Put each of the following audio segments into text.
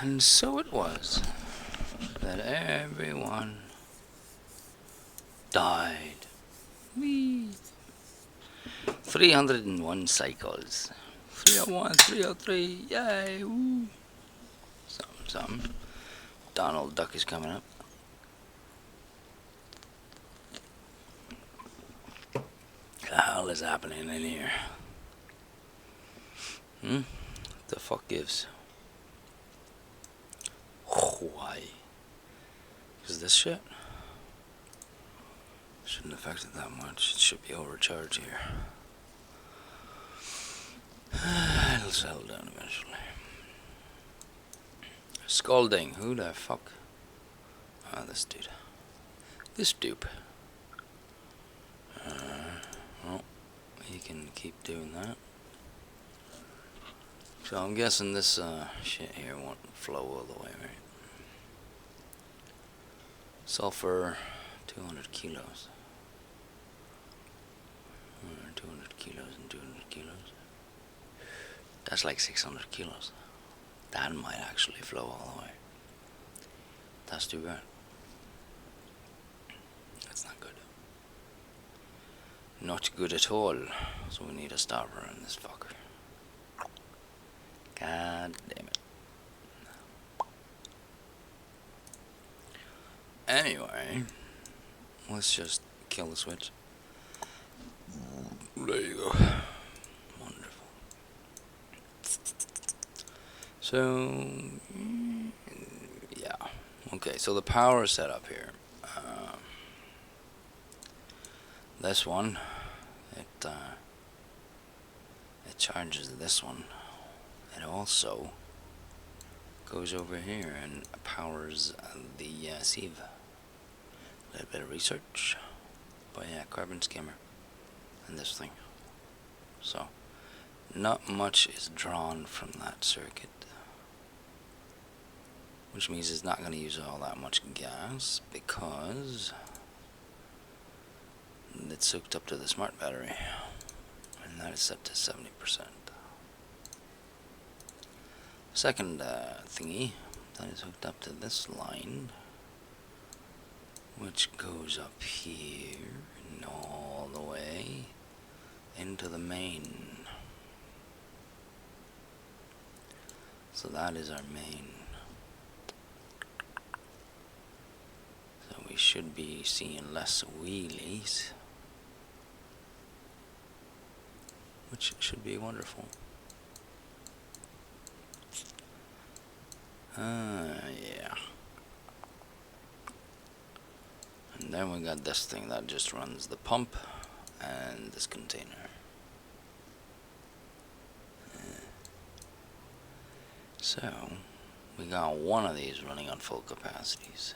And so it was that everyone died. Whee! 301 cycles. 301, 303, yay! Woo! Something. Donald Duck is coming up. The hell is happening in here? The fuck gives? Why? Is this shit? Shouldn't affect it that much. It should be overcharged here. It'll settle down eventually. Scalding. Who the fuck? Ah, this dude. This dupe. Well, he can keep doing that. So I'm guessing this shit here won't flow all the way, right? Sulfur, 200 kilos. 200 kilos and 200 kilos. That's like 600 kilos. That might actually flow all the way. That's too bad. That's not good. Not good at all. So we need a stopper in this fucker. God damn it. Anyway, let's just kill the switch. There you go. Wonderful. So, yeah. Okay, so the power setup here. This one, it charges this one. It also goes over here and powers the sieve. A little bit of research. But yeah, carbon skimmer and this thing. So, not much is drawn from that circuit. Which means it's not going to use all that much gas because it's hooked up to the smart battery. And that is set to 70%. Second thingy, that is hooked up to this line, which goes up here and all the way into the main. So that is our main. So we should be seeing less wheelies, which should be wonderful. Yeah. And then we got this thing that just runs the pump and this container. So, we got one of these running on full capacities.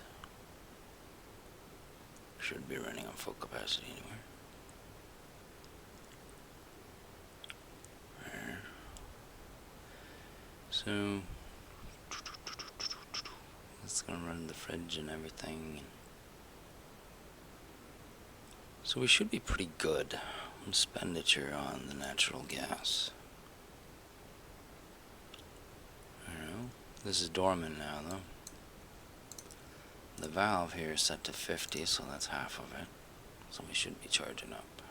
Should be running on full capacity anyway. There. So, it's gonna run the fridge and everything. So we should be pretty good on expenditure on the natural gas. This is dormant now though. The valve here is set to 50, so that's half of it. So we should be charging up.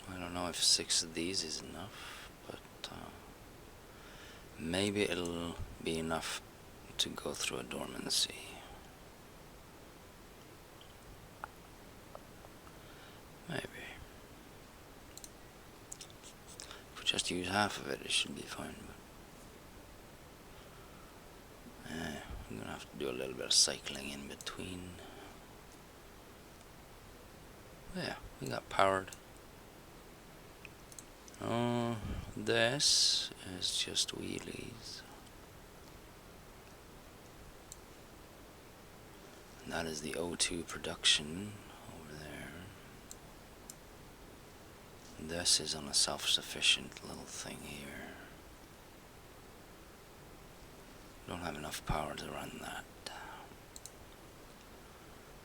I don't know if 6 of these is enough, but maybe it'll be enough to go through a dormancy. Maybe. If we just use half of it, it should be fine. I'm gonna have to do a little bit of cycling in between. Yeah, we got powered. Oh, this is just wheelies. And that is the O2 production over there. And this is on a self-sufficient little thing here. Don't have enough power to run that.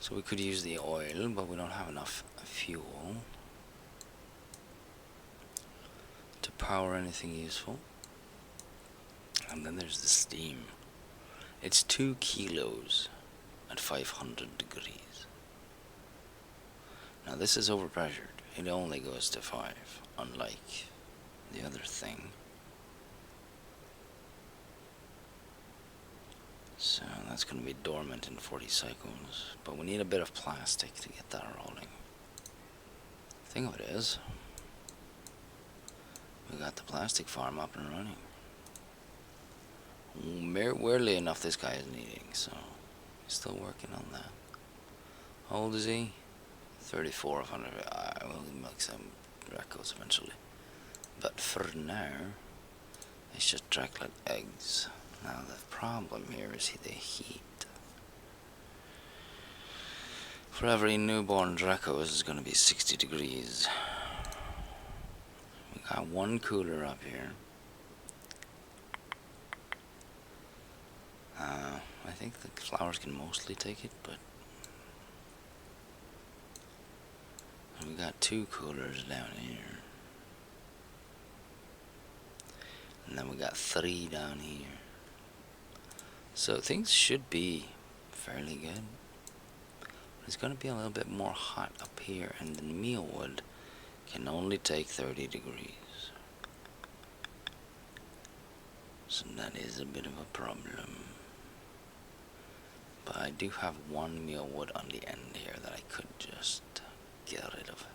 So we could use the oil, but we don't have enough fuel to power anything useful. And then there's the steam. It's 2 kilos at 500 degrees. Now this is overpressured. It only goes to 5, unlike the other thing. So that's going to be dormant in 40 cycles. But we need a bit of plastic to get that rolling. The thing of it is, we got the plastic farm up and running. Weirdly enough, this guy isn't eating, so he's still working on that. How old is he? 34 of 100. I will milk some Dracos eventually. But for now, it's just Dracula eggs. Now the problem here is the heat. For every newborn Dracos is going to be 60 degrees. We got one cooler up here. I think the flowers can mostly take it, but we got 2 coolers down here. And then we got 3 down here. So things should be fairly good. It's going to be a little bit more hot up here, and the mealwood can only take 30 degrees. So that is a bit of a problem. But I do have 1 mealwood on the end here that I could just get rid of.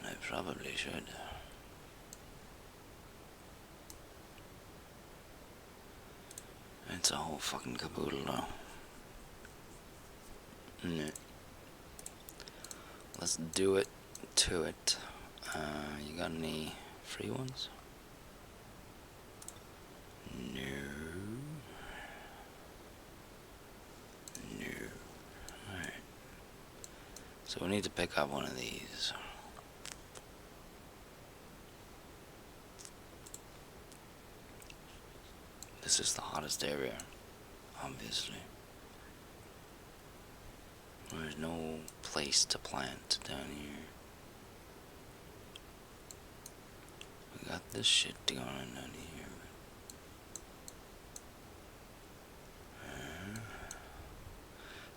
And I probably should. It's a whole fucking caboodle now. Let's do it to it. You got any free ones? No. No. Alright. So we need to pick up one of these. This is the hottest area, obviously. There's no place to plant down here. We got this shit going on down here.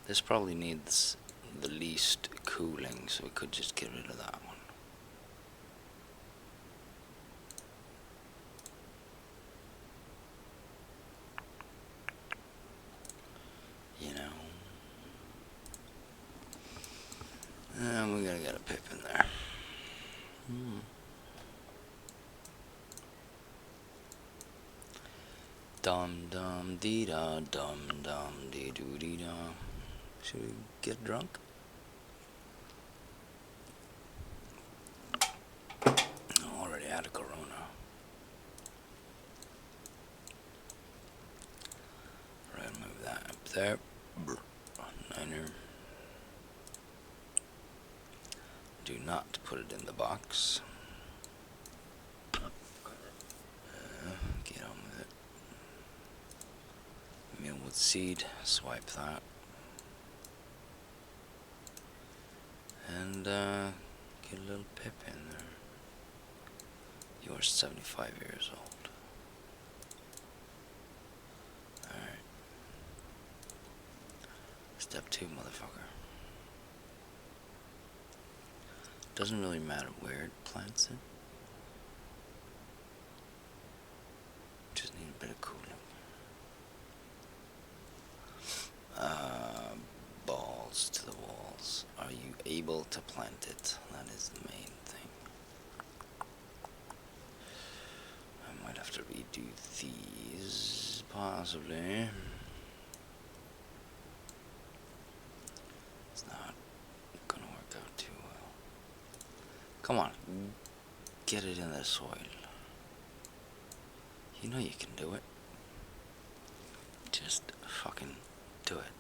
This probably needs the least cooling, so we could just get rid of that one. You know. And we gotta get a pip in there. Dum dum dee da, dum dum dee doo dee da. Should we get drunk? I already had a Corona. Right, move that up there. Niner. Do not put it in the box. Get on with it. Mealwood seed. Swipe that. And get a little pip in there. You're 75 years old. Alright. Step 2, motherfucker. Doesn't really matter where it plants it. Just need a bit of cooling. Balls to the walls. Are you able to plant it? That is the main thing. I might have to redo these, possibly. It's not gonna work out too well. Come on, get it in the soil. You know you can do it. Just fucking do it.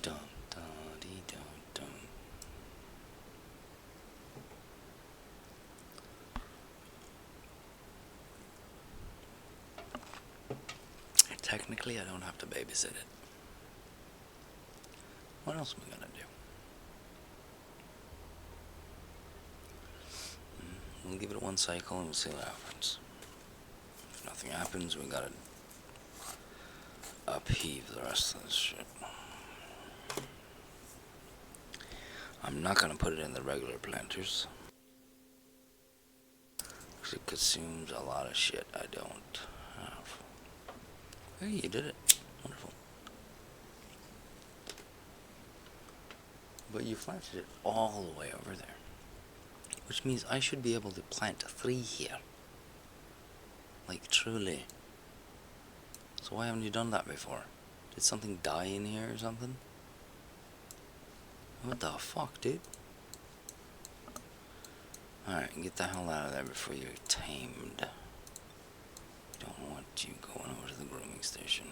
Dum da dee dum dum. Technically, I don't have to babysit it. What else am I gonna do? We'll give it one cycle and we'll see what happens. If nothing happens, we gotta upheave the rest of this shit. I'm not gonna put it in the regular planters, because it consumes a lot of shit I don't have. Hey, you did it. Wonderful. But you planted it all the way over there, which means I should be able to plant 3 here. Like, truly. So why haven't you done that before? Did something die in here or something? What the fuck, dude? Alright, get the hell out of there before you're tamed. We don't want you going over to the grooming station.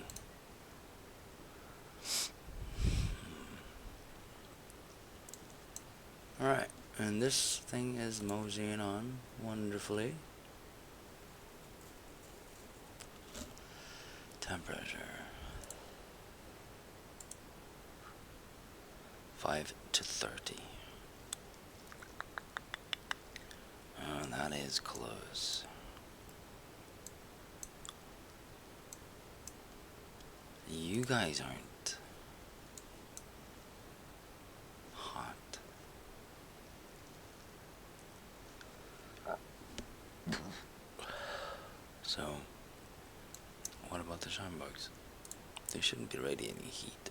Alright, and this thing is moseying on wonderfully. Temperature 5 to 30. And that is close. You guys aren't hot. So, what about the shine bugs? They shouldn't be radiating heat.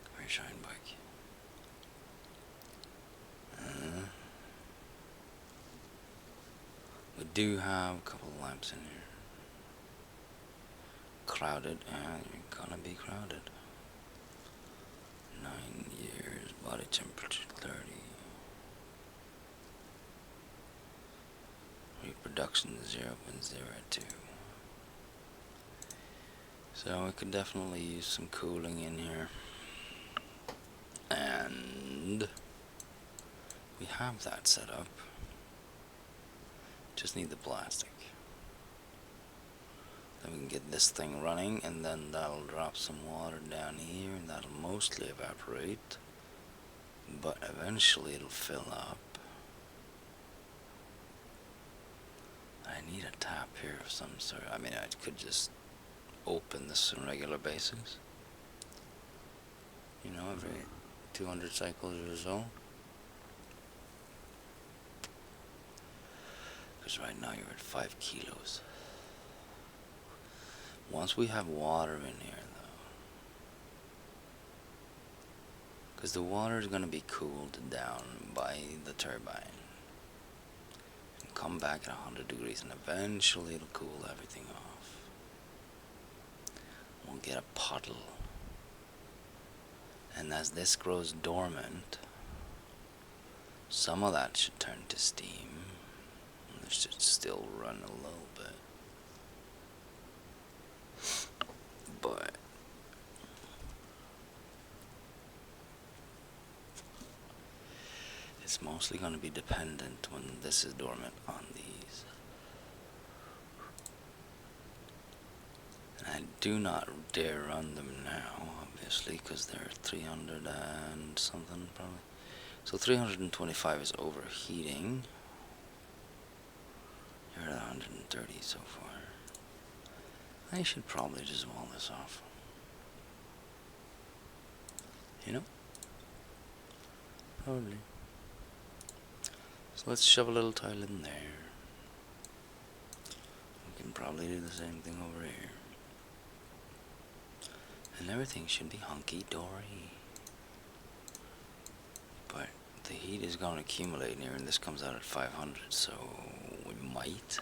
Come here, shine bug. We do have a couple of lamps in here. Crowded, and you're gonna be crowded. 9 years, body temperature 30. Reproduction 0.02. So we could definitely use some cooling in here. And we have that set up. Just need the plastic. Then we can get this thing running, and then that'll drop some water down here, and that'll mostly evaporate. But eventually it'll fill up. I need a tap here of some sort. I mean, I could just open this on a regular basis. You know, every 200 cycles or so. Because right now you're at 5 kilos. Once we have water in here, though, because the water is going to be cooled down by the turbine, and come back at 100 degrees, and eventually it'll cool everything off. We'll get a puddle, and as this grows dormant, some of that should turn to steam. It should still run a little bit. But it's mostly going to be dependent when this is dormant on these. And I do not dare run them now, obviously, because they're 300 and something probably. So 325 is overheating. You're at 130 so far. I should probably just wall this off. You know? Probably. So let's shove a little tile in there. We can probably do the same thing over here. And everything should be hunky-dory. But the heat is going to accumulate in here, and this comes out at 500, so we might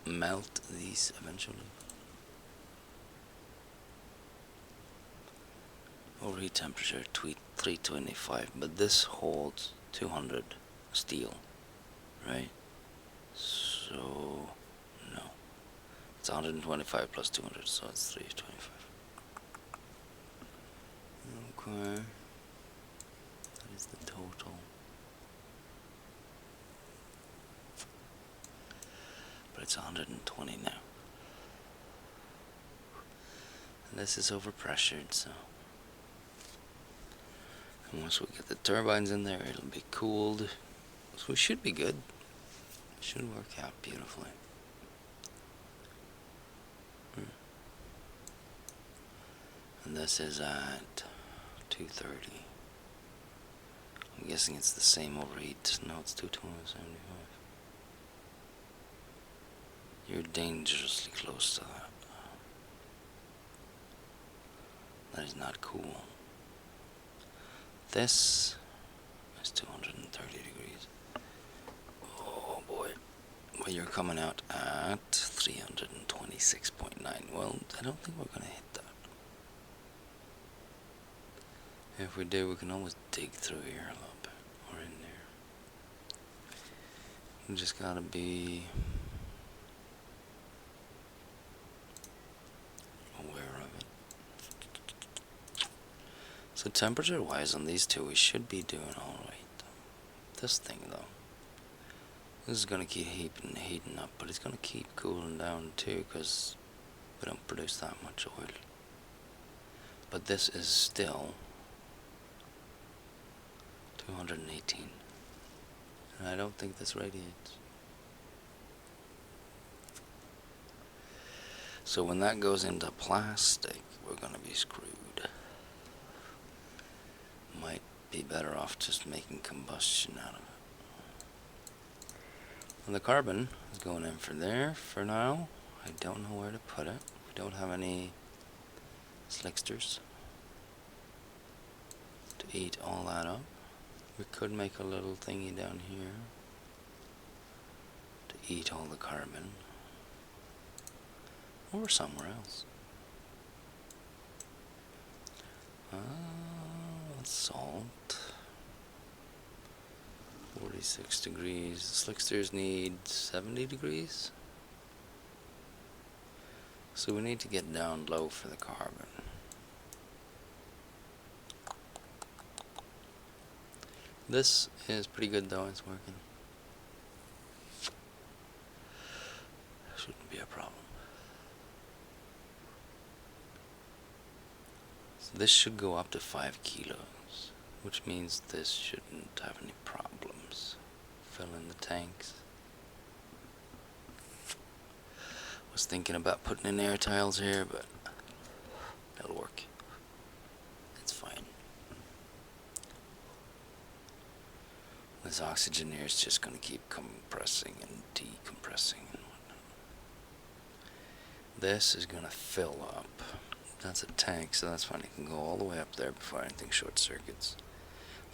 melt these eventually. Overheat temperature 325, but this holds 200 steel, right? So no, it's 125 plus 200, so it's 325. Okay, that is the total. But it's 120 now, and this is overpressured, so. And once we get the turbines in there, it'll be cooled So we should be good. Should work out beautifully. And this is at 230. I'm guessing it's the same overheat. No, it's 220.75. You're dangerously close to that. That is not cool. This is 230 degrees. Oh boy. Well, you're coming out at 326.9. Well, I don't think we're going to hit that. If we do, we can always dig through here a little bit. Or in there. We just gotta be aware of it. So temperature wise on these two, we should be doing alright. This thing though, this is gonna keep heating up, but it's gonna keep cooling down too, because we don't produce that much oil. But this is still 218, and I don't think this radiates. So when that goes into plastic, we're gonna be screwed. Might be better off just making combustion out of it. And the carbon is going in for there for now. I don't know where to put it. We don't have any slicksters to eat all that up. We could make a little thingy down here to eat all the carbon, or somewhere else. Salt. 46 degrees. Slicksters need 70 degrees. So we need to get down low for the carbon. This is pretty good though, it's working. Shouldn't be a problem. So this should go up to 5 kilos, which means this shouldn't have any problems filling the tanks. Was thinking about putting in air tiles here, but that'll work. It's fine. This oxygen here is just going to keep compressing and decompressing and whatnot. This is going to fill up. That's a tank, so that's fine. It can go all the way up there before anything short circuits.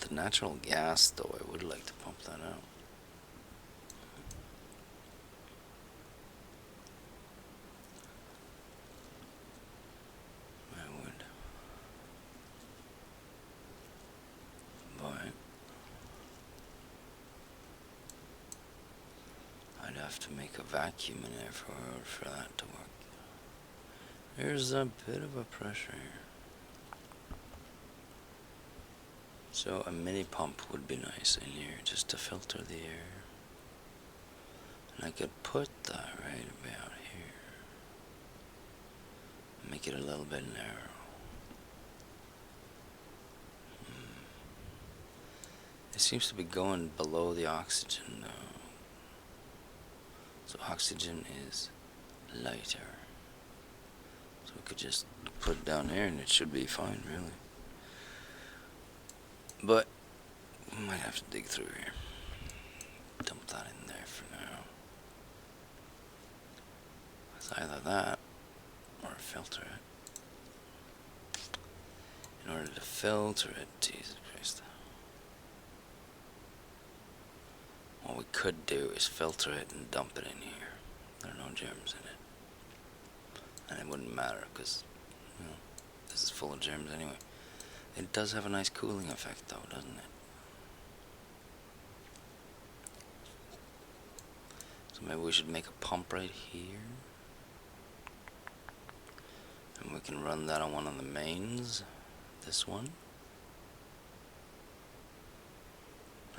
The natural gas, though, I would like to pump that out. I would. But I'd have to make a vacuum in there for that to work. There's a bit of a pressure here. So a mini pump would be nice in here just to filter the air. And I could put that right about here. Make it a little bit narrow. It seems to be going below the oxygen now. So oxygen is lighter. So we could just put it down there and it should be fine, really. But we might have to dig through here. Dump that in there for now. It's either that or filter it. In order to filter it, Jesus Christ. What we could do is filter it and dump it in here. There are no germs in it. And it wouldn't matter because, you know, this is full of germs anyway. It does have a nice cooling effect though, doesn't it? So maybe we should make a pump right here. And we can run that on one of the mains. This one.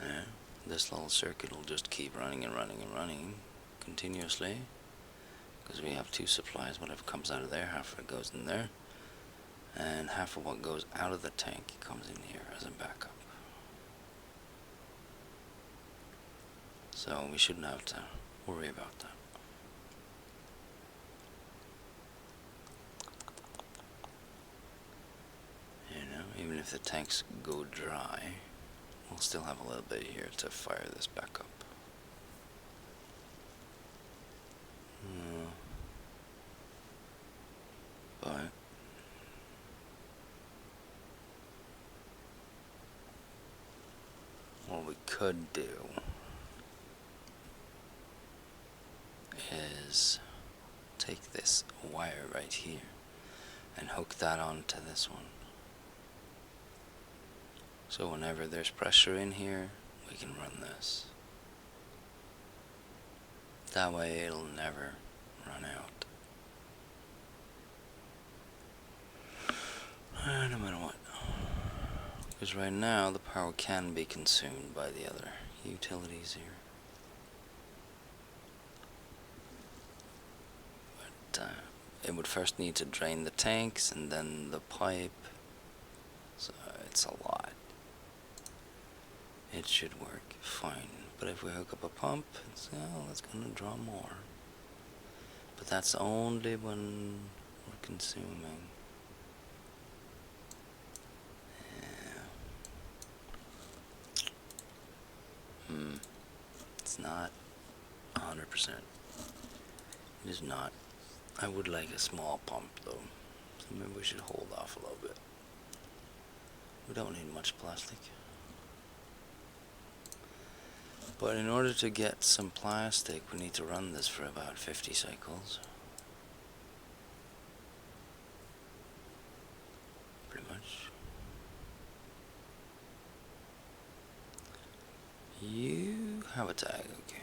Yeah. This little circuit will just keep running and running and running continuously. Because we have two supplies. Whatever comes out of there, half of it goes in there. And half of what goes out of the tank comes in here as a backup. So we shouldn't have to worry about that. You know, even if the tanks go dry, we'll still have a little bit here to fire this back up. But what we could do is take this wire right here and hook that onto this one. So whenever there's pressure in here, we can run this. That way it'll never run out. No matter what. Because right now the power can be consumed by the other utilities here. But it would first need to drain the tanks and then the pipe. So it's a lot. It should work fine. But if we hook up a pump, it's going to draw more. But that's only when we're consuming. It's not 100%. It is not. I would like a small pump though. So maybe we should hold off a little bit. We don't need much plastic. But in order to get some plastic, we need to run this for about 50 cycles. Pretty much. You have a tag, okay.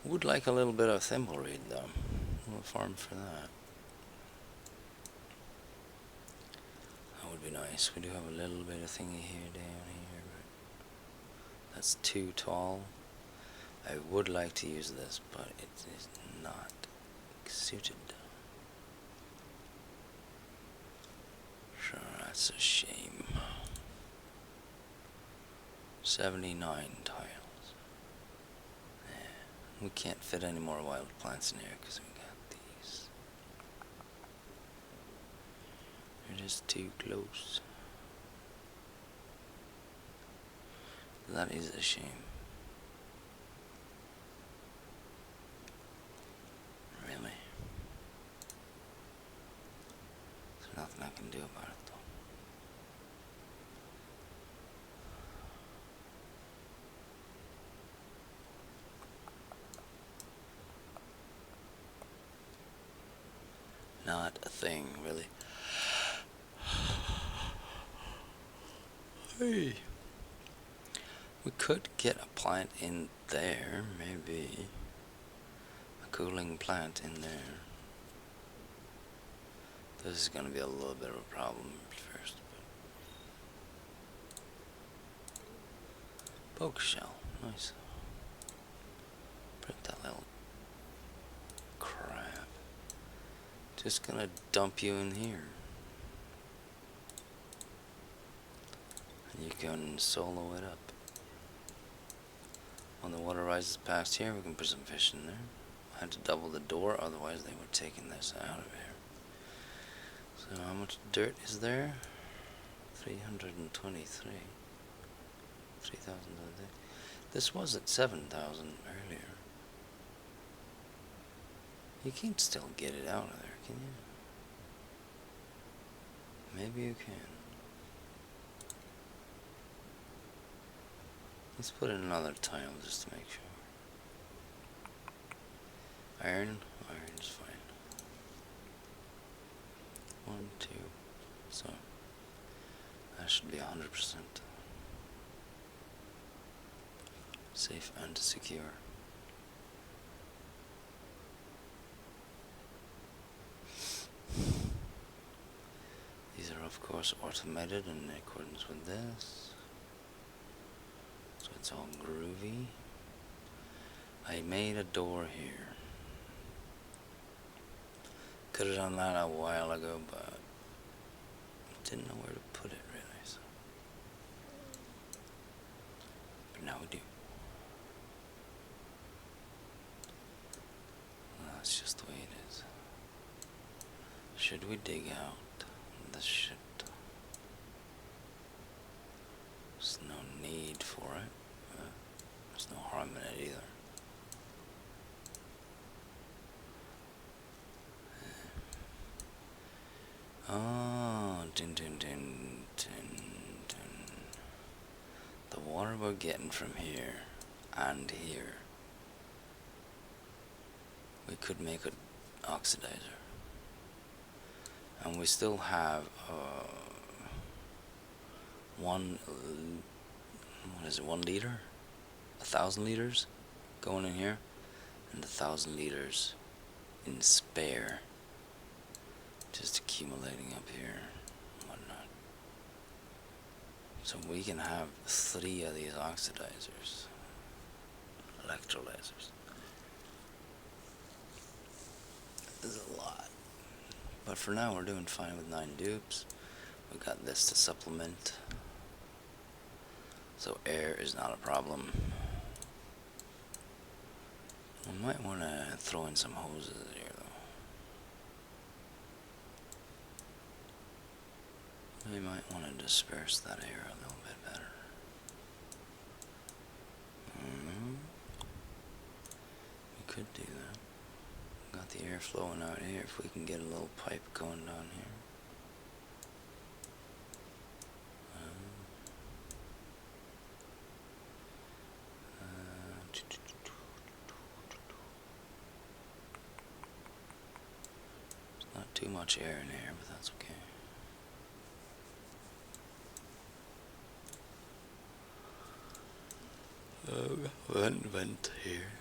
Would like a little bit of thimbleweed though. We'll farm for that. That would be nice. We do have a little bit of thingy here, down here, but that's too tall. I would like to use this, but it is not suited. Sure, that's a shame. 79 tiles. We can't fit any more wild plants in here because we got these. They're just too close. That is a shame. Really? There's nothing I can do about it though. Not a thing, really. Hey. We could get a plant in there, maybe. A cooling plant in there. This is going to be a little bit of a problem first. But poke shell, nice. Break that little crap. Just gonna dump you in here. And you can solo it up. When the water rises past here, we can put some fish in there. I had to double the door, otherwise they would have taken this out of here. So how much dirt is there? 323. 3,000. This was at 7,000 earlier. You can still get it out of there, can you? Maybe you can. Let's put in another tile just to make sure. Iron? Iron is fine. 1, 2. So, that should be 100%. Safe and secure. These are of course automated in accordance with this. So it's all groovy. I made a door here. Could have done that a while ago, but didn't know where to put it really. So It's just the way it is. Should we dig out this shit? There's no need for it. There's no harm in it either. Oh, dun dun dun dun dun. The water we're getting from here and here, we could make an oxidizer. And we still have one, what is it, 1 liter? 1,000 liters going in here, and 1,000 liters in spare, just accumulating up here and whatnot. So we can have 3 of these oxidizers, electrolyzers. This is a lot. But for now we're doing fine with 9 dupes. We got this to supplement. So air is not a problem. We might want to throw in some hoses here though. We might want to disperse that air a little bit better. We could do that. Got the air flowing out here. If we can get a little pipe going down here. Not too much air in here, but that's okay. Vent here.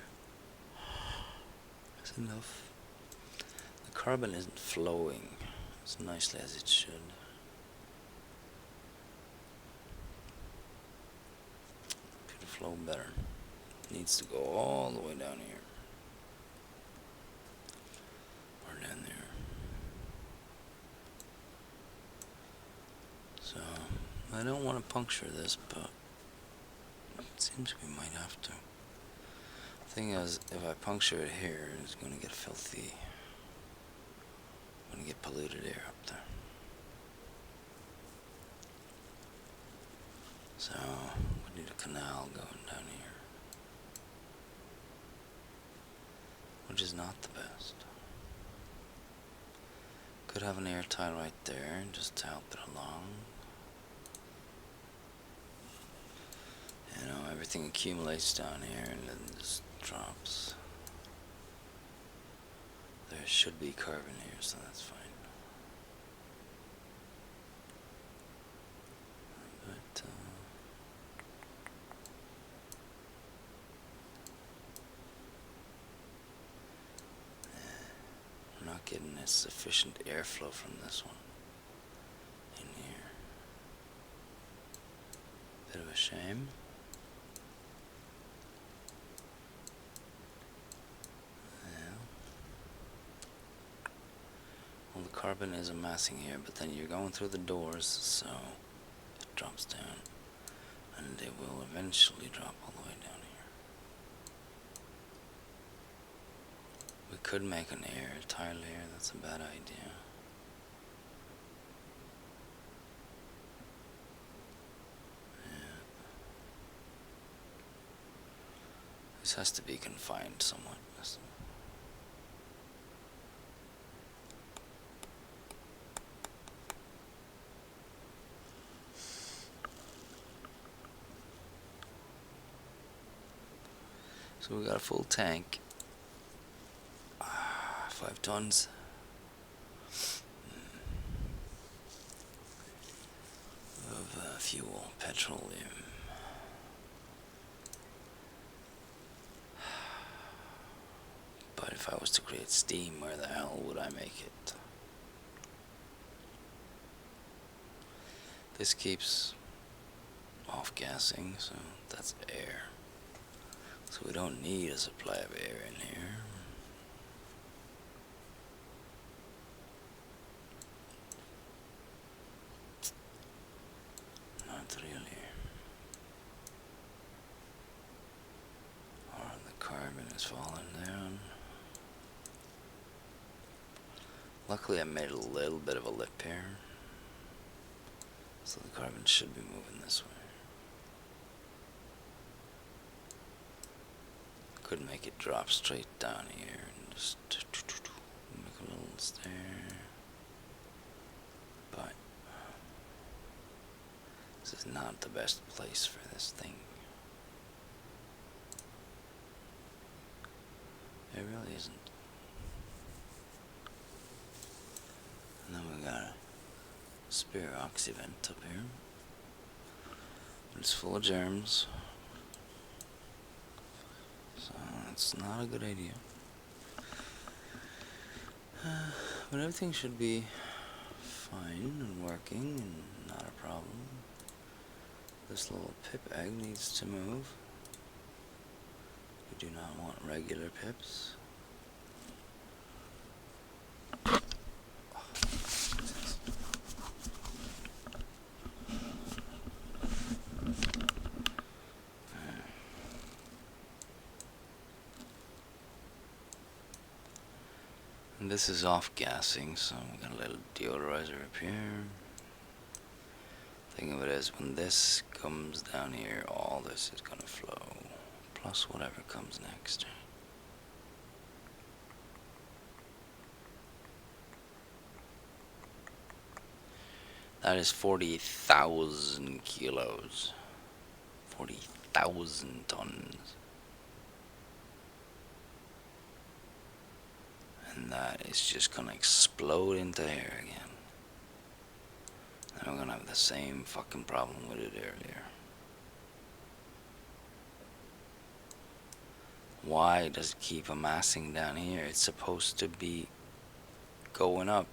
That's enough. The carbon isn't flowing as nicely as it should. Could flow better. It needs to go all the way down here. Or down there. So, I don't want to puncture this, but it seems we might have to. The thing is, if I puncture it here, it's going to get filthy. Going to get polluted air up there. So, we need a canal going down here. Which is not the best. Could have an air tile right there, just to help it along. You know, everything accumulates down here and then just drops. There should be carbon here, so that's fine. But, we're not getting a sufficient airflow from this one in here. Bit of a shame. Well, the carbon is amassing here, but then you're going through the doors, so it drops down, and it will eventually drop all the way down here. We could make an air tile here, that's a bad idea. Yeah. This has to be confined somewhat. So we got a full tank, 5 tons. Of fuel, petroleum. But if I was to create steam, where the hell would I make it? This keeps off gassing, so that's air. So we don't need a supply of air in here. Not really. Or the carbon is falling down. Luckily I made a little bit of a lip here, so the carbon should be moving this way. Could make it drop straight down here and just make a little stair, but this is not the best place for this thing. It really isn't. And then we got a spare oxy vent up here. It's full of germs, so it's not a good idea. But everything should be fine and working and not a problem. This little pip egg needs to move. We do not want regular pips. And this is off gassing, so we got a little deodorizer up here. Thing of it is, when this comes down here, all this is gonna flow, plus whatever comes next. That is 40,000 kilos. 40,000 tons. And that is just gonna explode into air again. And we're gonna have the same fucking problem with it earlier. Why does it keep amassing down here? It's supposed to be going up.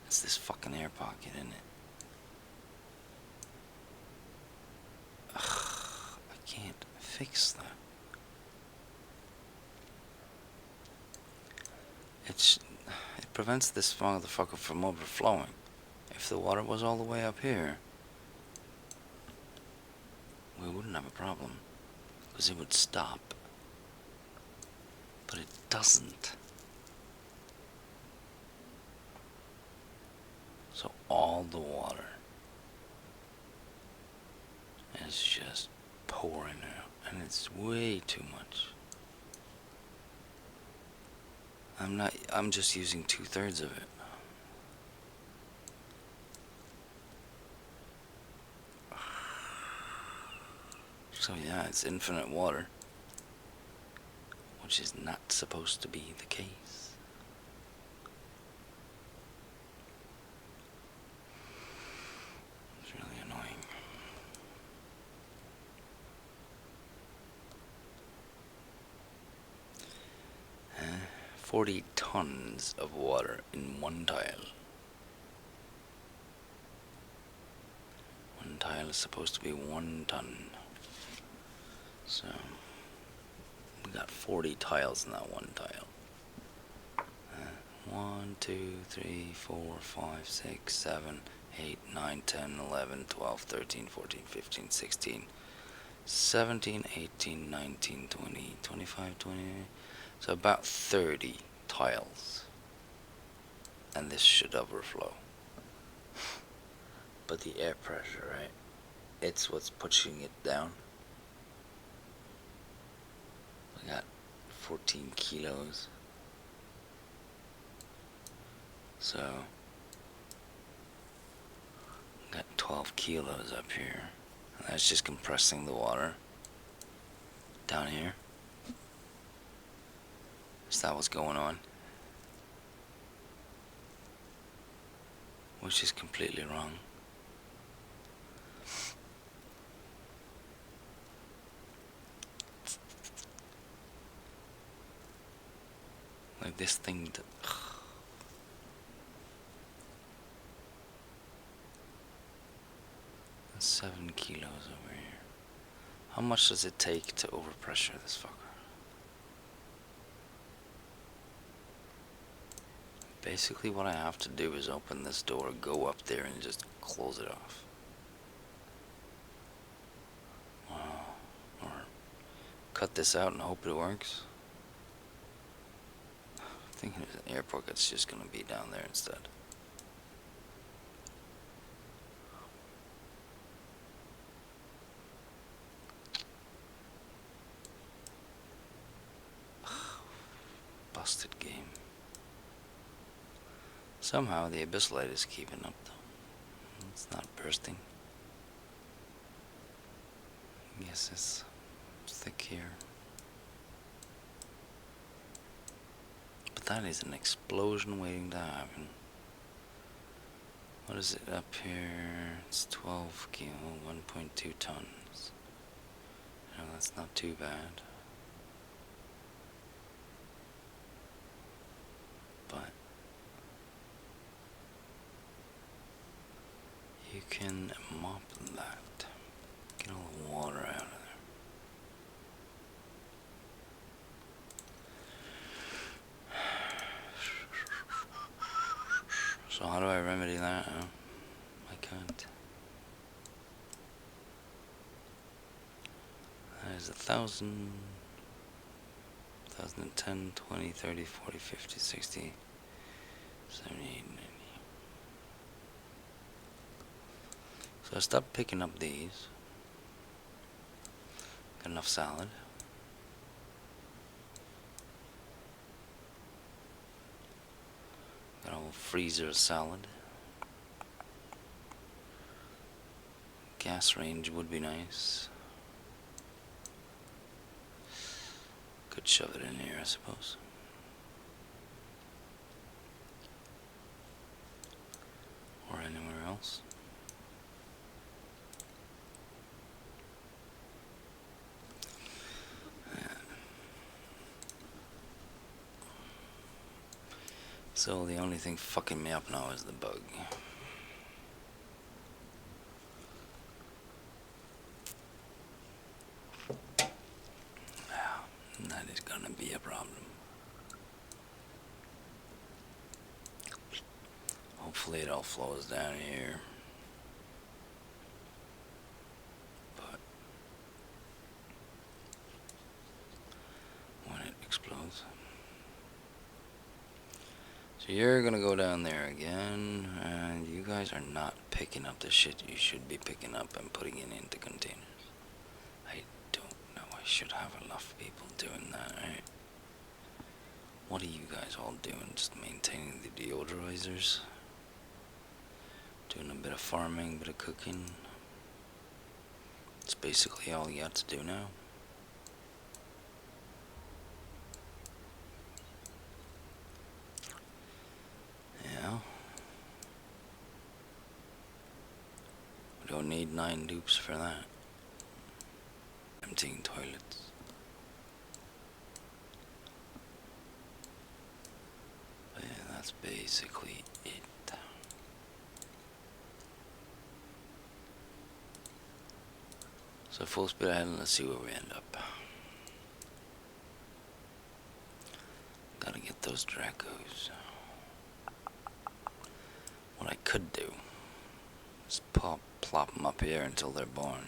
It's this fucking air pocket, isn't it? Ugh, I can't fix that. It prevents this motherfucker from overflowing. If the water was all the way up here, we wouldn't have a problem, because it would stop. But it doesn't. So all the water is just pouring out, and it's way too much. I'm just using 2/3 of it. So yeah, it's infinite water, which is not supposed to be the case. It's really annoying. 40 tons of water in one tile. One tile is supposed to be 1 ton. So we got 40 tiles in that one tile. 1, 2, 3, 4, 5, 6, 7, 8, 9, 10, 11, 12, 13, 14, 15, 16, 17, 18, 19, 20, 25, 20. So about 30 tiles. And this should overflow. But the air pressure, right? It's what's pushing it down. We got 14 kilos. So, we got 12 kilos up here. And that's just compressing the water down here. Is that what's going on? Which is completely wrong. Like this thing. 7 kilos over here. How much does it take to overpressure this fucker? Basically what I have to do is open this door, go up there and just close it off. Or cut this out and hope it works. thinking the airport gets just gonna be down there instead. Busted game. Somehow the Abyssal is keeping up though. It's not bursting. Yes, it's thick here. But that is an explosion waiting to happen. What is it up here? It's 12 kilo, 1.2 tons. No, that's not too bad. But you can mop that. Get all the water out of there. So how do I remedy that? I can't. That is 1,000, 1,010, 20, 30, 40, 50, 60, 70, 80, 90. So I stopped picking up these. Got enough salad. Got a whole freezer of salad. Gas range would be nice. Could shove it in here, I suppose. Or anywhere else. So the only thing fucking me up now is the bug. That is gonna be a problem. Hopefully it all flows down here. But when it explodes. So you're gonna go down there again, and you guys are not picking up the shit you should be picking up and putting it into containers. I don't know, I should have enough people doing that, right? What are you guys all doing? Just maintaining the deodorizers? Doing a bit of farming, bit of cooking. It's basically all you got to do now. Yeah. We don't need 9 dupes for that. Emptying toilets. But yeah, that's basically it. So full speed ahead and let's see where we end up. Gotta get those Dracos. What I could do is plop them up here until they're born.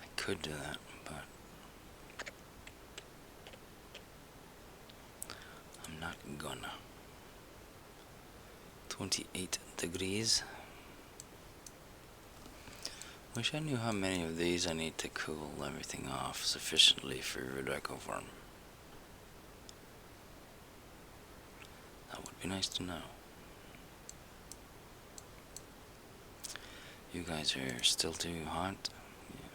I could do that, but I'm not gonna. 28 degrees. Wish I knew how many of these I need to cool everything off sufficiently for your Draco farm. That would be nice to know. You guys are still too hot. Yeah.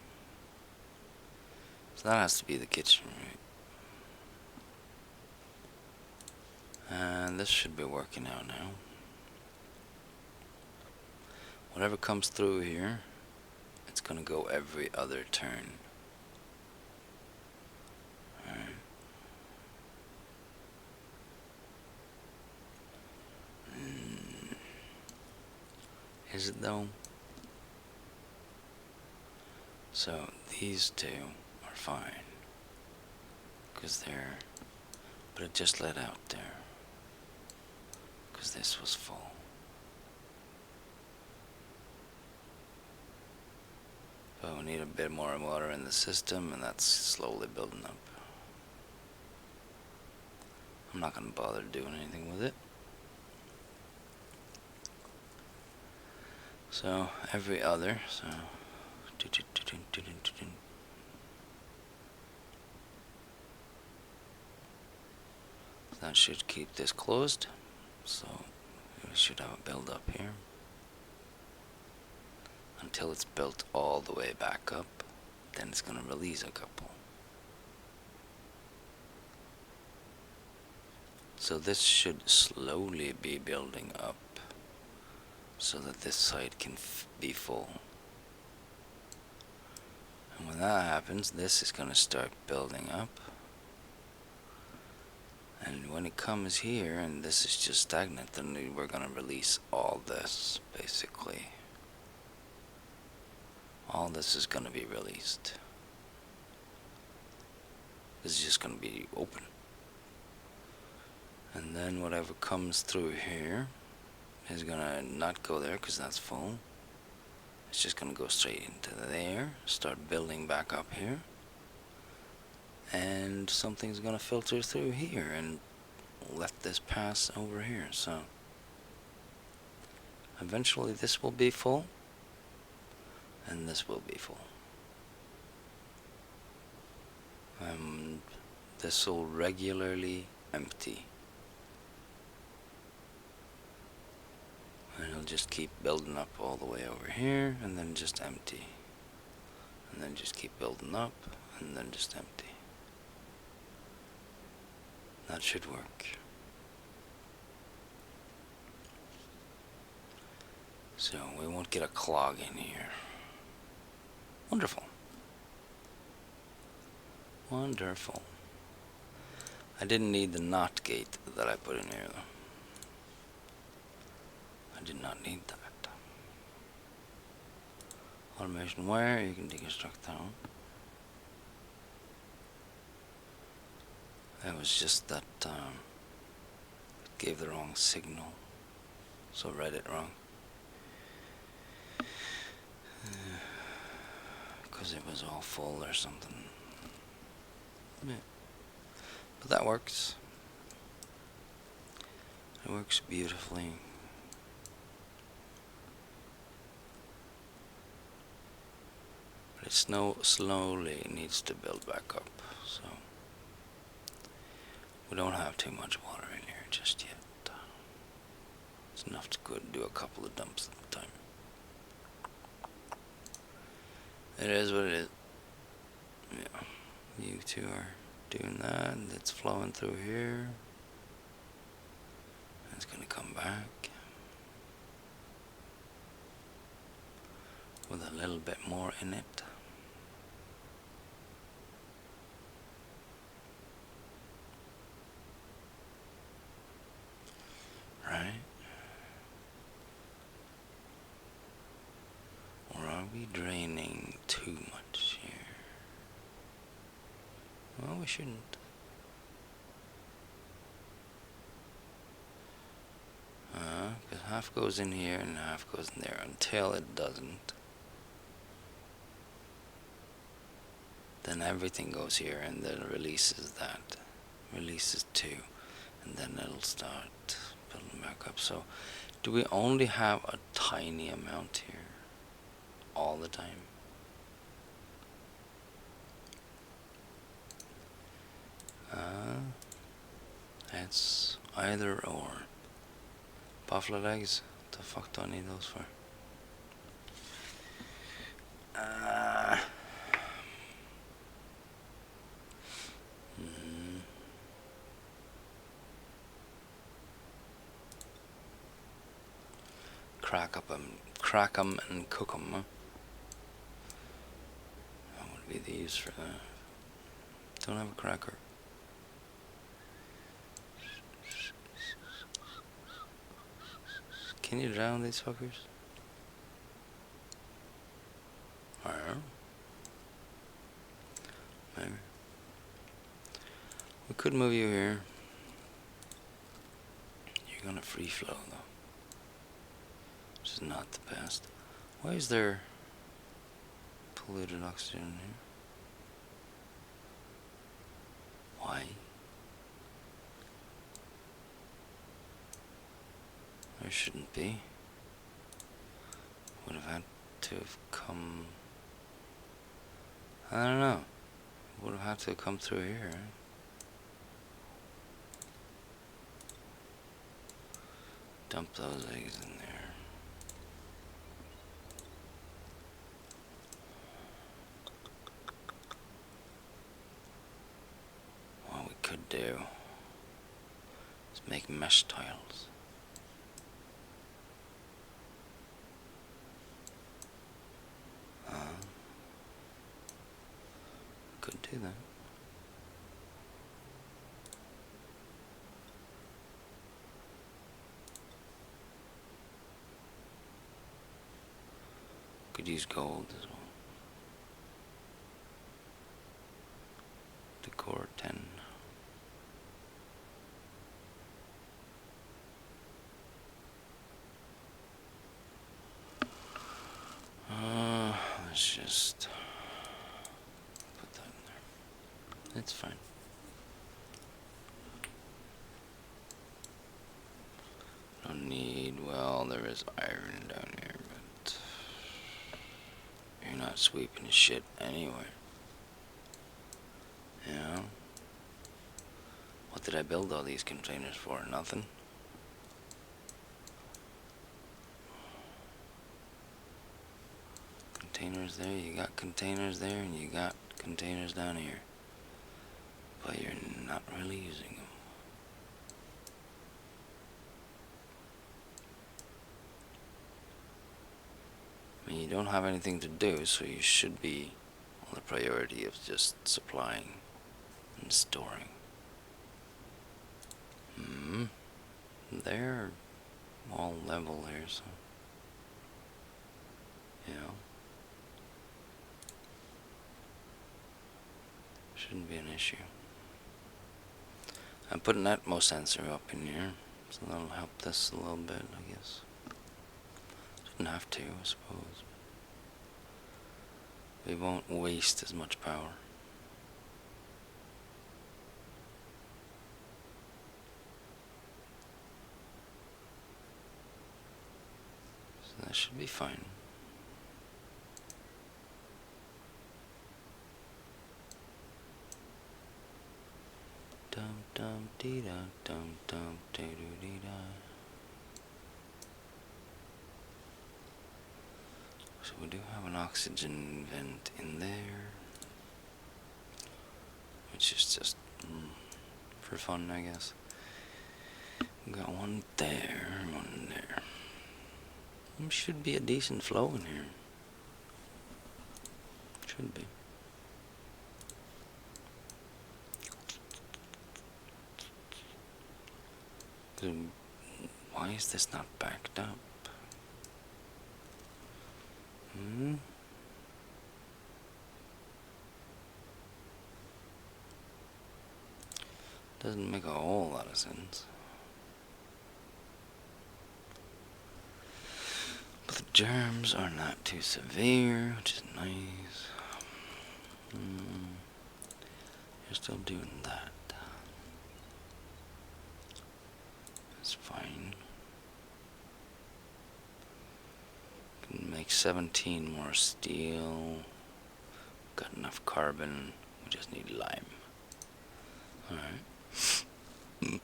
So that has to be the kitchen, right? And this should be working out now. Whatever comes through here, it's gonna go every other turn. Alright. Is it though? So these two are fine. Because they're... But it just let out there. Because this was full. But when we need a bit more water in the system, and that's slowly building up. I'm not going to bother doing anything with it. So every other, so that should keep this closed. So we should have a build up here until it's built all the way back up. Then it's going to release a couple. So this should slowly be building up so that this side can be full. And when that happens, this is going to start building up. And when it comes here and this is just stagnant, then we're going to release all this, basically. All this is going to be released. This is just going to be open. And then whatever comes through here is going to not go there because that's full. It's just going to go straight into there, start building back up here. And something's going to filter through here and let this pass over here. So eventually this will be full and this will be full. And this will regularly empty. And it'll just keep building up all the way over here and then just empty. And then just keep building up and then just empty. That should work. So we won't get a clog in here. Wonderful. Wonderful. I didn't need the NOT gate that I put in here though. I did not need that. Automation wire, you can deconstruct that one. That was just that it gave the wrong signal, so read it wrong. Because it was all full or something. Yeah. But that works. It works beautifully. But it slowly needs to build back up, so we don't have too much water in here just yet. It's enough to go do a couple of dumps at a time. It is what it is. Yeah, you two are doing that, and it's flowing through here. And it's gonna come back with a little bit more in it. Right? Or are we draining too much here? Well, we shouldn't. Because half goes in here and half goes in there until it doesn't. Then everything goes here and then releases that. Releases two. And then it'll start building back up. So, do we only have a tiny amount here all the time? It's either or. Buffalo legs? What the fuck do I need those for? Crack 'em and cook 'em, huh? That would be the use for that. Don't have a cracker. Can you drown these fuckers? I don't know. Maybe. We could move you here. You're gonna free flow though. Which is not the best. Why is there polluted oxygen in here. Why? There shouldn't be. Would have had to have come... I don't know. Would have had to have come through here. Dump those eggs in there. What we could do is make mesh tiles. Could do that. Could use gold as well. Decor 10. Let's just put that in there. It's fine. Don't need, well, there is iron down here, but you're not sweeping the shit anyway. You know? What did I build all these containers for? Nothing? Containers there, you got containers there, and you got containers down here. But you're not really using them. I mean, you don't have anything to do, so you should be on the priority of just supplying and storing. They're all level there, so you know, shouldn't be an issue. I'm putting an Atmos sensor up in here, so that'll help this a little bit, I guess. Shouldn't have to, I suppose. We won't waste as much power. So that should be fine. Dum dum dee da dum dum dee doo dee da. So we do have an oxygen vent in there, which is just for fun, I guess. We got one there, one there. Should be a decent flow in here. Should be. Why is this not backed up? Doesn't make a whole lot of sense. But the germs are not too severe, which is nice. You're still doing that. That's fine. Can make 17 more steel. Got enough carbon. We just need lime. Alright.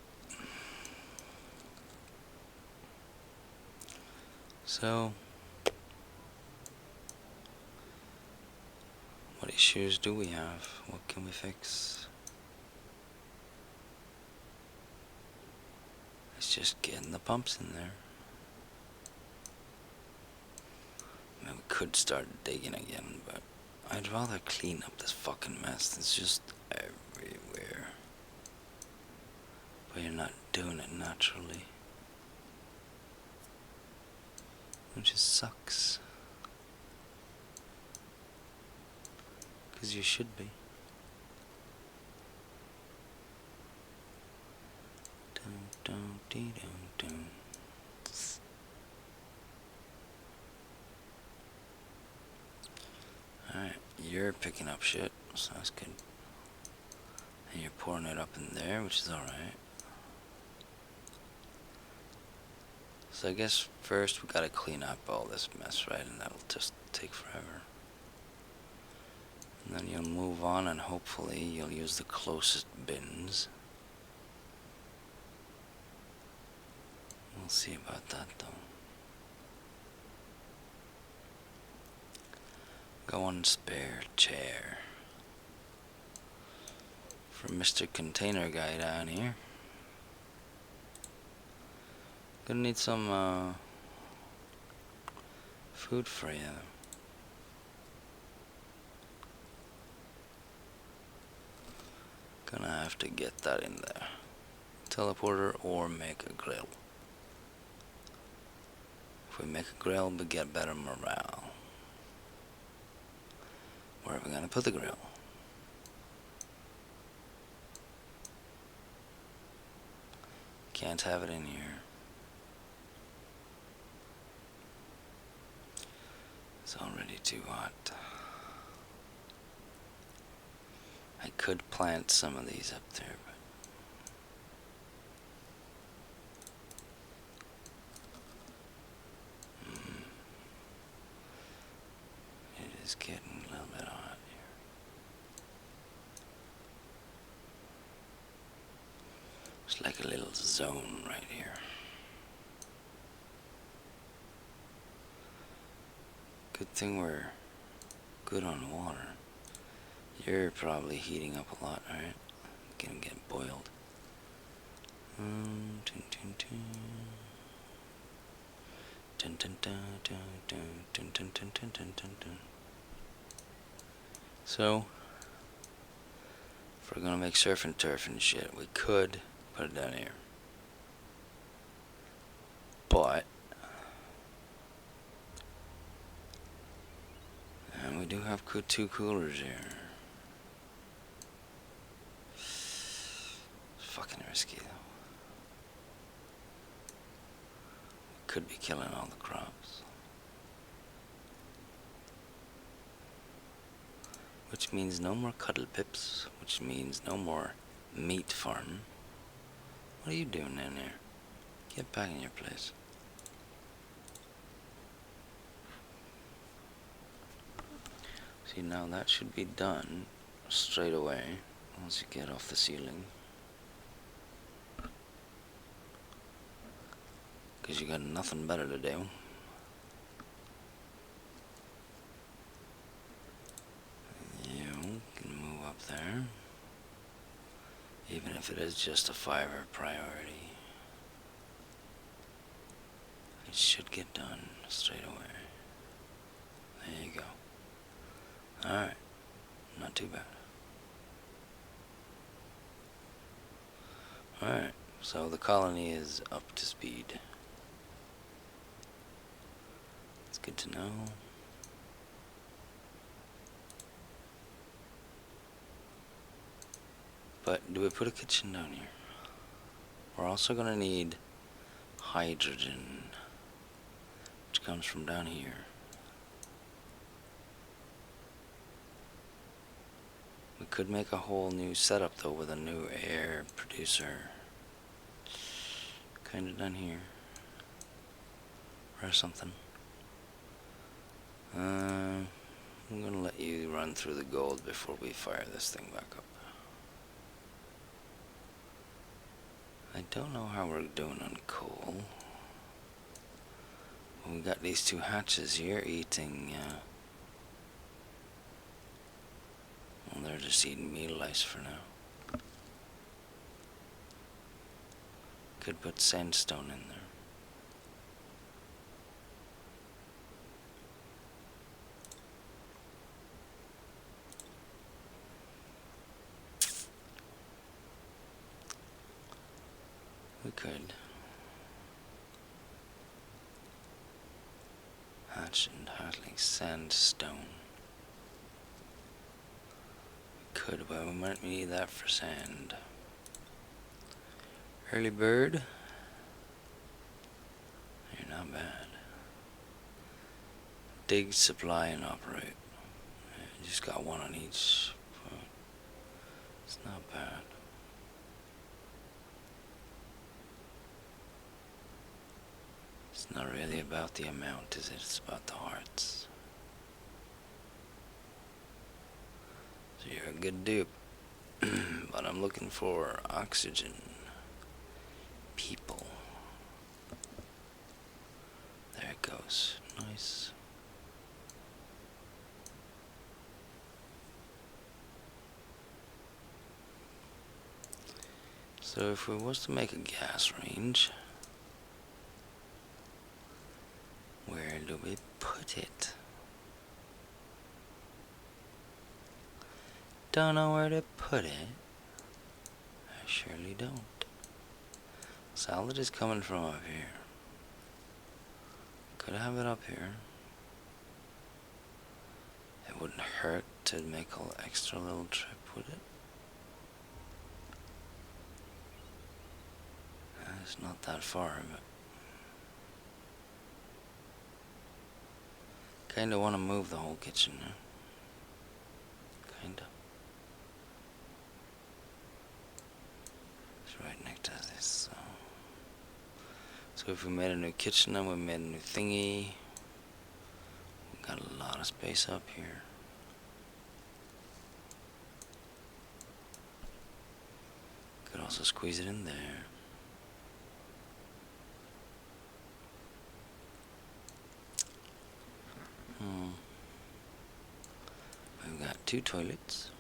So, what issues do we have? What can we fix? It's just getting the pumps in there. I mean, we could start digging again, but I'd rather clean up this fucking mess. It's just everywhere. But you're not doing it naturally. Which just sucks. Because you should be. Dum dum dee dum dum. Alright, you're picking up shit, so that's good. And you're pouring it up in there, which is alright. So I guess first we gotta clean up all this mess, right? And that'll just take forever. And then you'll move on and hopefully you'll use the closest bins. We'll see about that though. Go on spare chair. From Mr. Container Guy down here. Gonna need some food for you. Gonna have to get that in there. Teleporter or make a grill. If we make a grill, we get better morale. Where are we gonna put the grill? Can't have it in here. It's already too hot. I could plant some of these up there, but it is getting a little bit hot here. It's like a little zone right here. Good thing we're good on water. You're probably heating up a lot, alright? Gonna get boiled. So, if we're gonna make surf and turf and shit, we could put it down here. But, and we do have two coolers here. It's fucking risky though. Could be killing all the crops. Which means no more cuddle pips, which means no more meat farm. What are you doing in there? Get back in your place. See, now that should be done straight away once you get off the ceiling. Because you got nothing better to do. You can move up there. Even if it is just a 5-er priority. It should get done straight away. There you go. Alright. Not too bad. Alright. So the colony is up to speed. It's good to know. But do we put a kitchen down here? We're also gonna need hydrogen, which comes from down here. We could make a whole new setup though with a new air producer. Kinda down here. Or something. I'm gonna let you run through the gold before we fire this thing back up. I don't know how we're doing on coal. We got these two hatches here eating, well, they're just eating meal lice for now. Could put sandstone in there. We could. Hatch and Hartley sandstone. We could, but we might need that for sand. Early bird. You're not bad. Dig, supply, and operate. just got one on each. But it's not bad. It's not really about the amount, is it? It's about the hearts. So you're a good dupe. But I'm looking for oxygen. People. There it goes. Nice. So if we was to make a gas range, where do we put it? Don't know where to put it. I surely don't. Salad is coming from up here. Could have it up here. It wouldn't hurt to make an extra little trip with it. It's not that far, but kinda wanna move the whole kitchen now. Kinda. It's right next to this, so if we made a new kitchen and we made a new thingy, we got a lot of space up here. Could also squeeze it in there. We've got 2 toilets.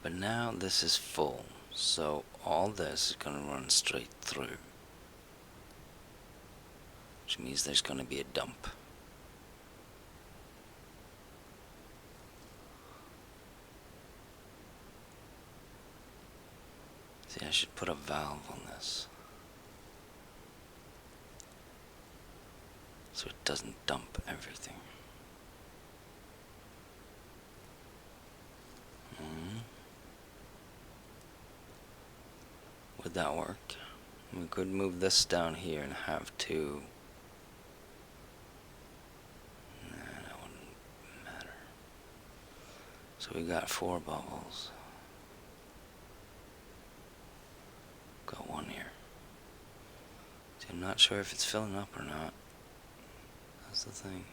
But now this is full, so all this is gonna run straight through. Which means there's gonna be a dump. See, I should put a valve on this, so it doesn't dump everything. Would that work? We could move this down here and have 2. Nah, that wouldn't matter. So we got 4 bubbles. Got 1 here. See, I'm not sure if it's filling up or not. That's the thing.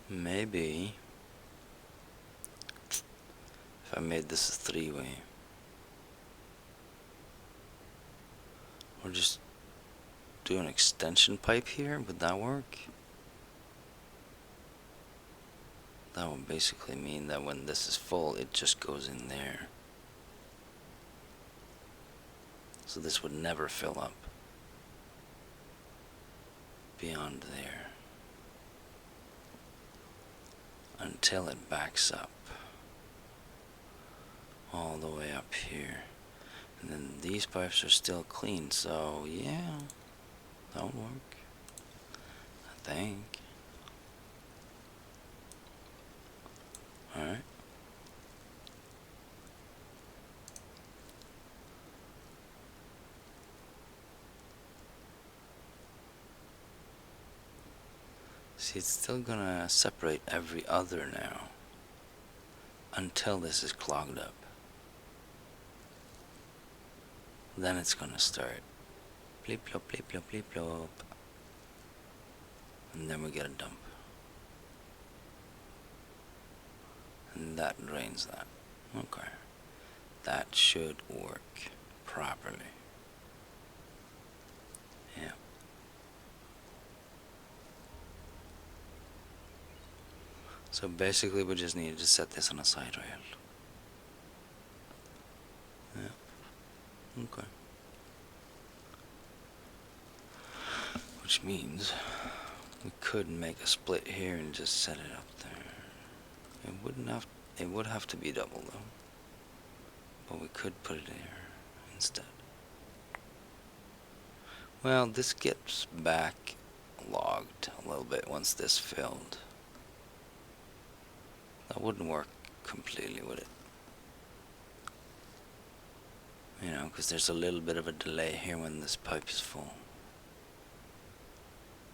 Maybe if I made this a 3-way, or just do an extension pipe here, would that work? That would basically mean that when this is full, it just goes in there. So this would never fill up beyond there until it backs up all the way up here. And then these pipes are still clean, so yeah, that would work, I think. Alright. See, it's still gonna separate every other now until this is clogged up. Then it's gonna start bleep blop bleep blop bleep blop, and then we get a dump, and that drains that. Okay, that should work properly. Yeah. So basically we just needed to set this on a side rail. Yeah. Okay. Which means we could make a split here and just set it up there. It would have to be double though. But we could put it there instead. Well, this gets back logged a little bit once this filled. That wouldn't work completely, would it? You know, because there's a little bit of a delay here when this pipe is full.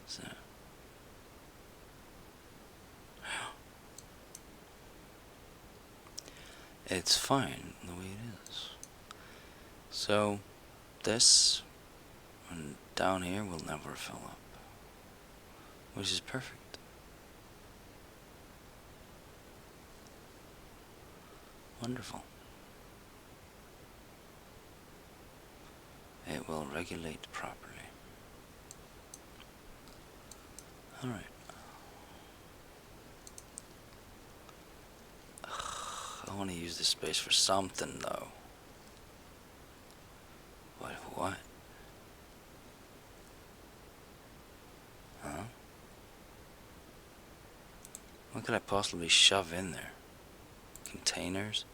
So. It's fine the way it is. So, this and down here will never fill up, which is perfect. Wonderful. It will regulate properly. Alright. I want to use this space for something, though. What? Huh? What could I possibly shove in there? Containers?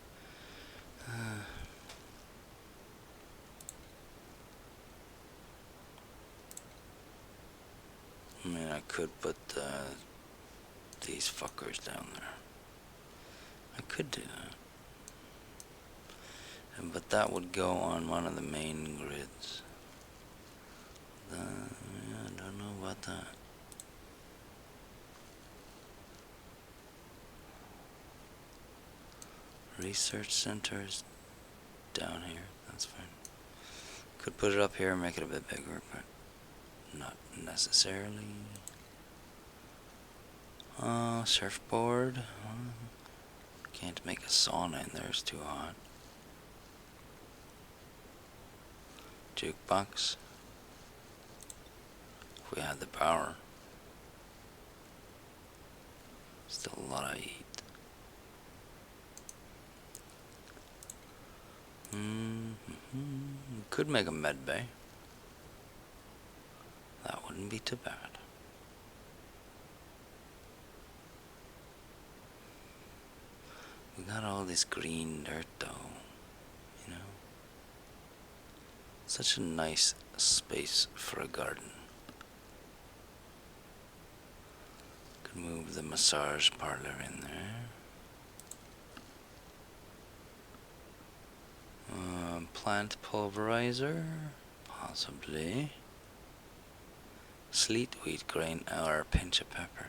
I mean, I could put these fuckers down there. I could do that. But that would go on one of the main grids. Yeah, I don't know about that. Research centers down here. That's fine. Could put it up here and make it a bit bigger, but not necessarily. Surfboard. Can't make a sauna in there, it's too hot. Jukebox. If we had the power. Still a lot of heat. Could make a med bay. That wouldn't be too bad. We got all this green dirt though, you know. Such a nice space for a garden. Could move the massage parlor in there. Plant pulverizer, possibly. Sleet wheat grain or pinch of pepper.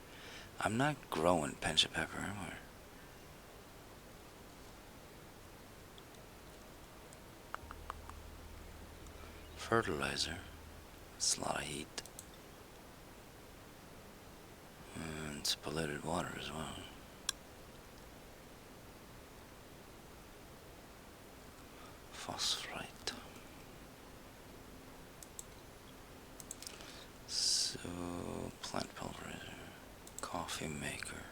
I'm not growing pinch of pepper, am I? Fertilizer. It's a lot of heat. And it's polluted water as well. Phosphorite. So, plant pulverizer. Coffee maker.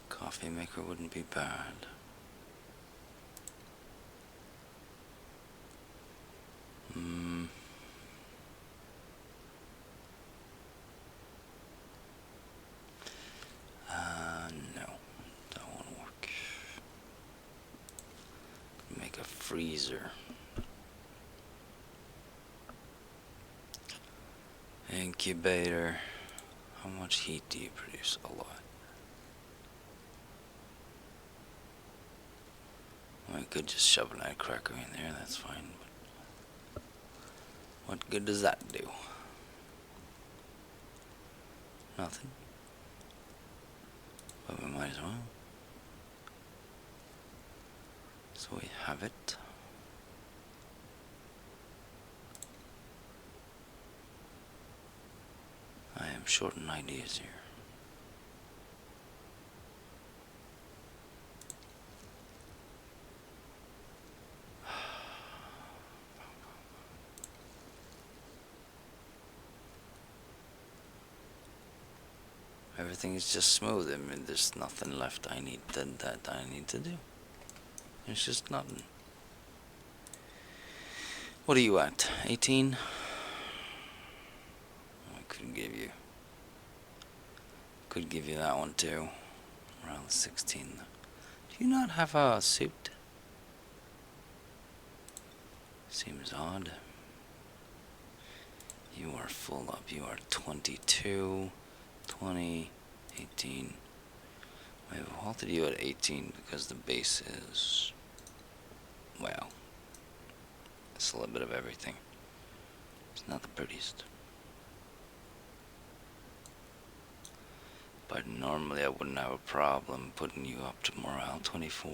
Coffee maker wouldn't be bad. No, that won't work. Make a freezer. Incubator. How much heat do you produce? A lot. I could just shove an egg cracker in there, that's fine. But what good does that do? Nothing. But we might as well. So we have it. I am short on ideas here. Everything is just smooth. I mean, there's nothing left that I need to do. There's just nothing. What are you at? 18? I could give you that one too. Around 16. Do you not have a suit? Seems odd. You are full up. You are 22, 20. 18. We have halted you at 18 because the base is, well, it's a little bit of everything. It's not the prettiest. But normally I wouldn't have a problem putting you up to morale 24.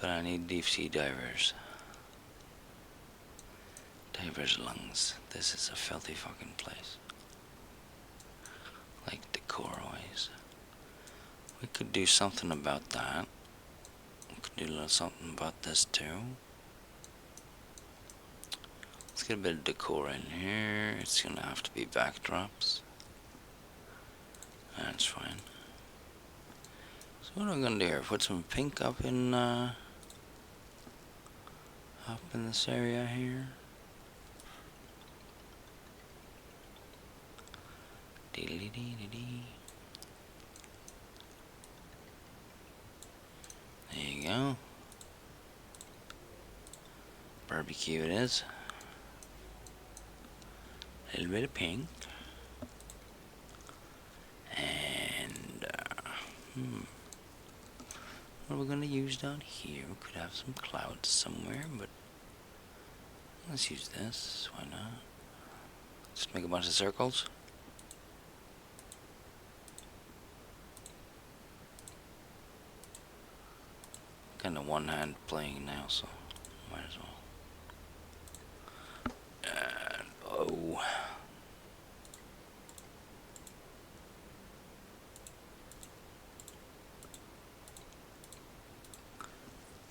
But I need deep sea divers. Divers' lungs. This is a filthy fucking place. Like decor-wise. We could do something about that. We could do a little something about this too. Let's get a bit of decor in here. It's gonna have to be backdrops. That's fine. So what am I gonna do here? Put some pink up in this area here. Dee-dee-dee-dee-dee. There you go. Barbecue it is. A little bit of pink. And, what are we gonna use down here? We could have some clouds somewhere, but let's use this. Why not? Just make a bunch of circles. Kind of one hand playing now, so might as well. And, oh.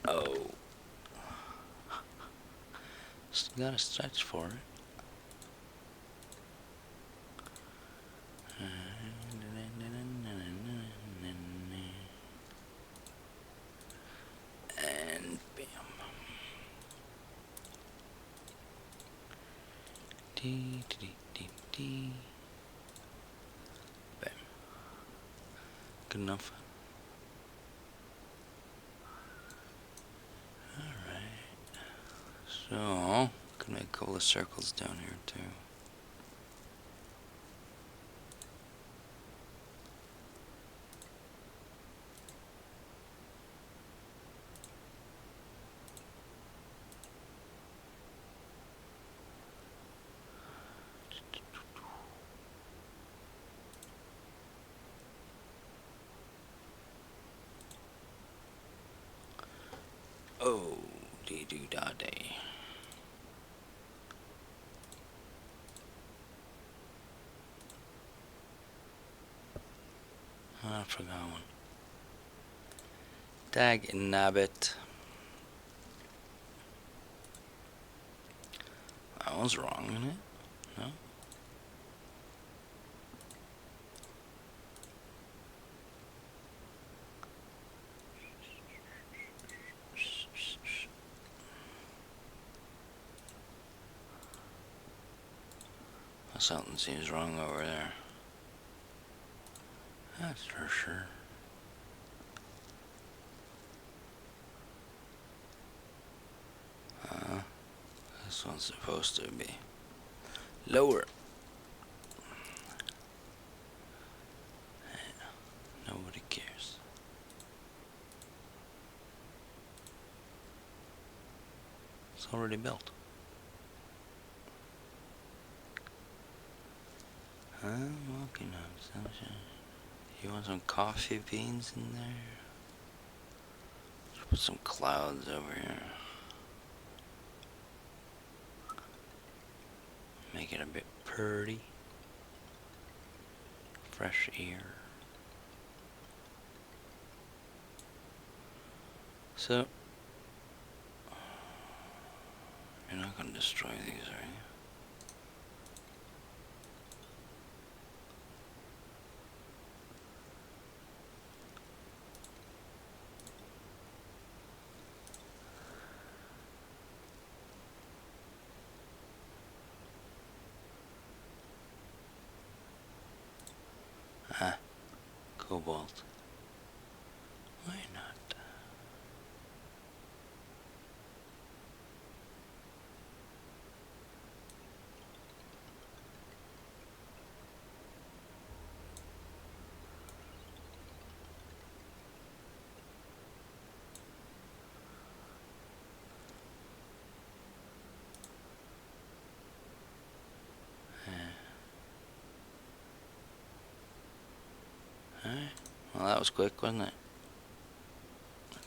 Oh. Still gotta stretch for it. And bam. Dee, dee, dee, dee. Bam. Good enough. So, can make a couple of circles down here too. Oh, dee doo da day. I forgot one. Dag nabbit. That was wrong, isn't it? No? Something seems wrong over there. That's for sure. This one's supposed to be lower. Nobody cares. It's already built. I'm walking on sunshine. You want some coffee beans in there? Let's put some clouds over here. Make it a bit pretty. Fresh air. So, you're not gonna destroy these, are you? Ah, cobalt. Why not? Well, that was quick, wasn't it?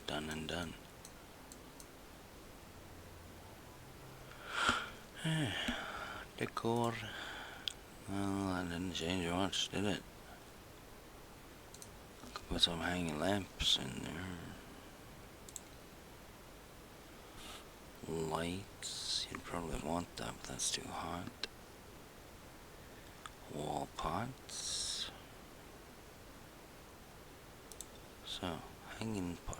Done and done. Decor. Well, that didn't change much, did it? Could put some hanging lamps in there. Lights. You'd probably want that, but that's too hot. Wall pots. So, hanging pot.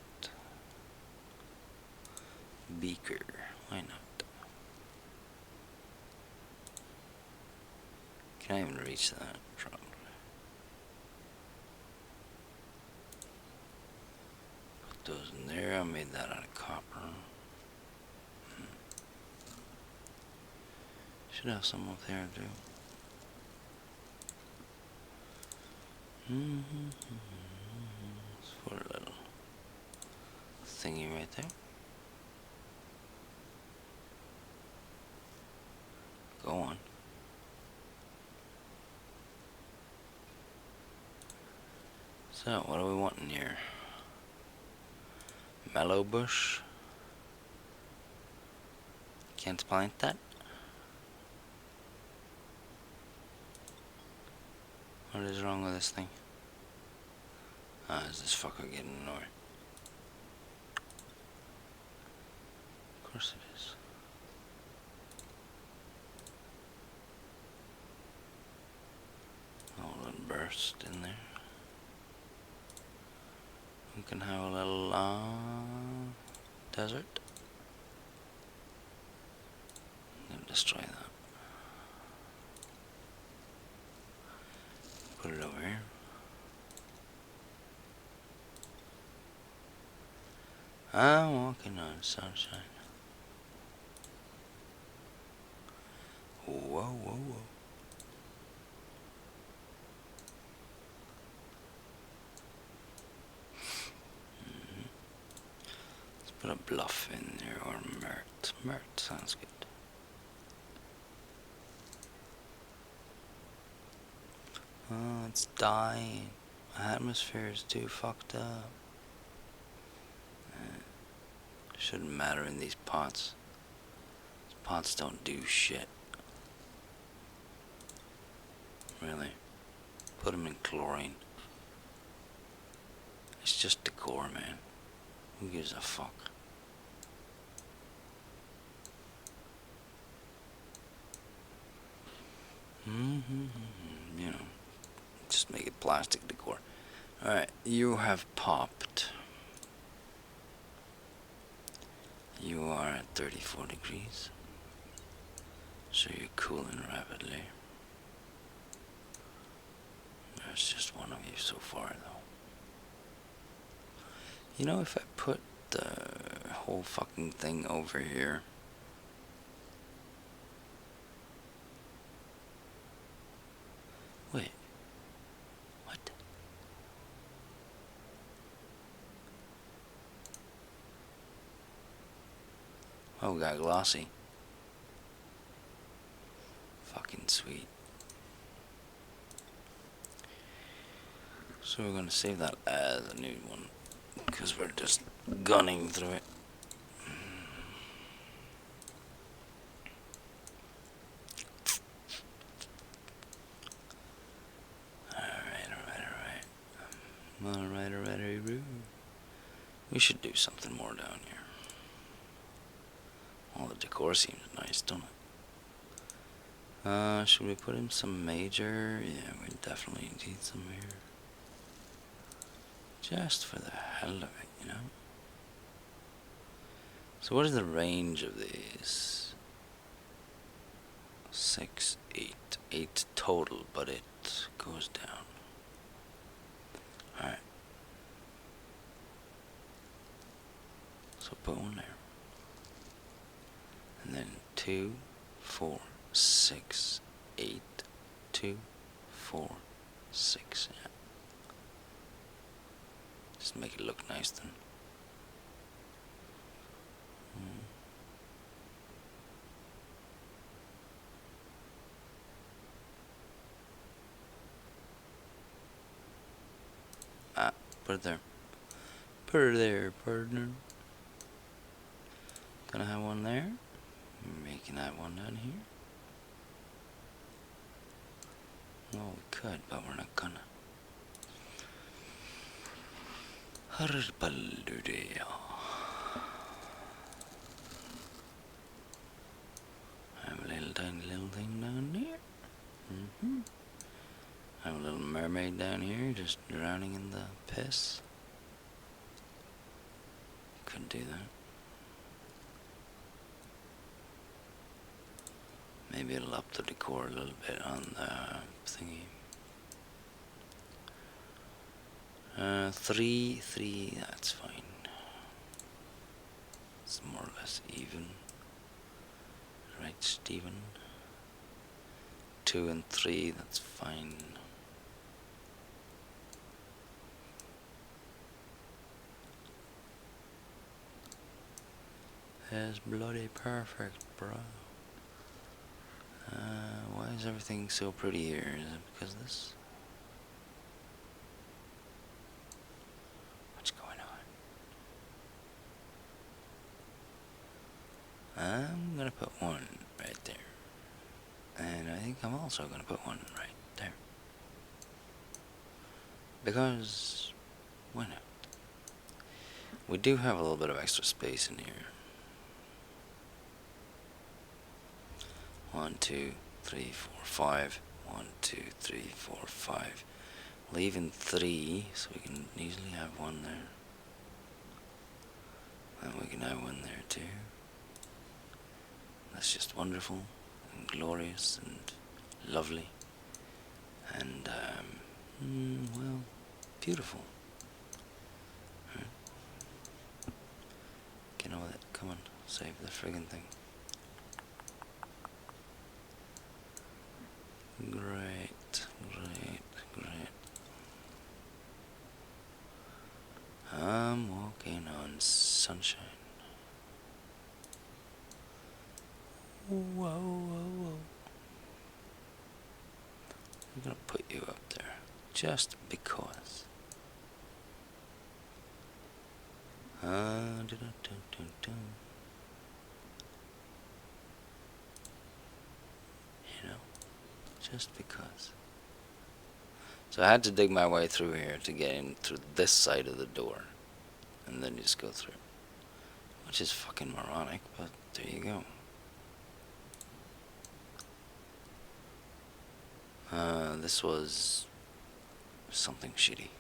Beaker. Why not? Can I even reach that? Probably. Put those in there. I made that out of copper. Should have some up there too. Let's put a little thingy right there. Go on. So, what do we want in here? Mellow bush. Can't plant that. What is wrong with this thing? Ah, is this fucker getting annoyed? Of course it is. A little burst in there. We can have a little desert. I'm gonna destroy that. Put it over here. I'm walking on sunshine. Whoa, whoa, whoa. Let's put a bluff in there, or Mert. Mert sounds good. Oh, it's dying. My atmosphere is too fucked up. Shouldn't matter in these pots. These pots don't do shit. Really. Put them in chlorine. It's just decor, man. Who gives a fuck? You know, just make it plastic decor. Alright, you have popped. You are at 34 degrees. So you're cooling rapidly. There's just one of you so far, though. You know, if I put the whole fucking thing over here. Wait. What? Oh, we got glossy. Fucking sweet. So we're gonna save that as a new one, because we're just gunning through it. Alright. We should do something more down here. All the decor seems nice, don't it? Should we put in some major? Yeah, we definitely need some here. Just for the hell of it, you know? So what is the range of these? 6, 8. 8 total, but it goes down. Alright. So put one there. And then 2, 4, 6, 8, 2, 4, 6. Yeah. Just make it look nice then. Put it there. Put it there, partner. Gonna have one there. Making that one down here. Well, we could, but we're not gonna. Have a little tiny little thing down there. Have a little mermaid down here just drowning in the piss. Could do that. Maybe it'll up the decor a little bit on the thingy. 3, that's fine. It's more or less even. Right, Stephen? 2 and 3, that's fine. That's bloody perfect, bro. Why is everything so pretty here? Is it because of this? What's going on? I'm gonna put one right there. And I think I'm also gonna put one right there. Because, why not? We do have a little bit of extra space in here. 1, 2, 3, 4, 5. 1, 2, 3, 4, 5. Leaving 3, so we can easily have one there. And we can have one there too. That's just wonderful and glorious and lovely. And, well, beautiful. Right. Get on with it. Come on, save the friggin' thing. Great, great, great. I'm walking on sunshine. Whoa, whoa, whoa. I'm gonna put you up there, just because. You know, just because. So I had to dig my way through here to get in through this side of the door. And then just go through. Which is fucking moronic, but there you go. This was something shitty.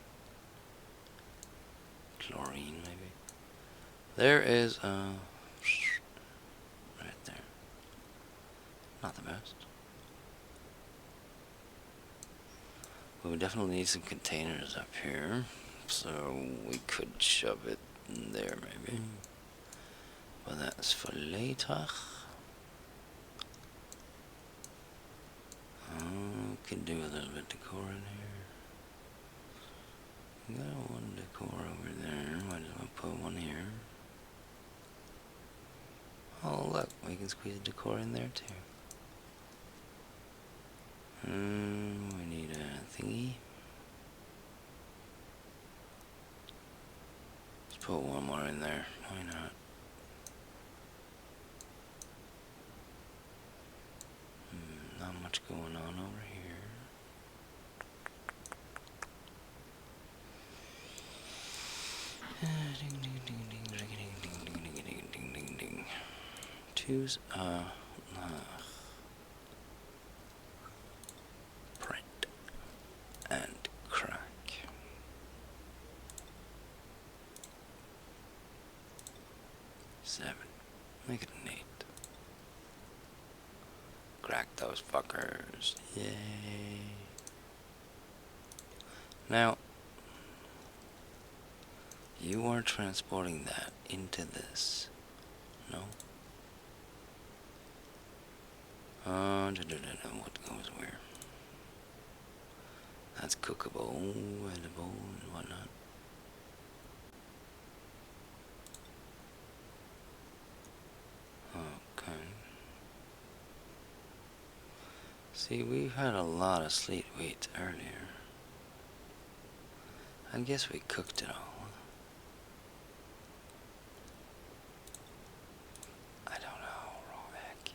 Chlorine, maybe. There is, right there. Not the best. We would definitely need some containers up here. So we could shove it in there, maybe. But that's for later. Could do a little bit of decor in here. Got one decor over there. Might as well put one here. Oh look, we can squeeze decor in there too. We need a thingy. Let's put one more in there. Why not? Not much going on over here. Ding ding ding ding ding ding ding ding ding ding ding ding. Choose print and crack. Seven. Make it an 8. Crack those fuckers. Yay. Now, you are transporting that into this. No? What goes where? That's cookable, edible, and whatnot. Okay. See, we've had a lot of sleet wheat earlier. I guess we cooked it all. I don't know, raw egg.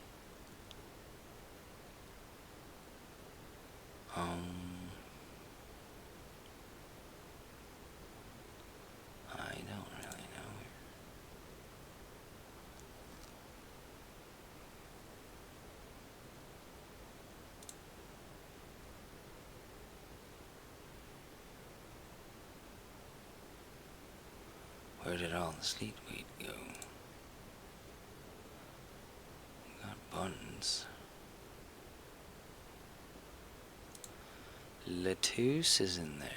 I don't really know. Where did all the sleet wheat go? Got buns. Lettuce is in there.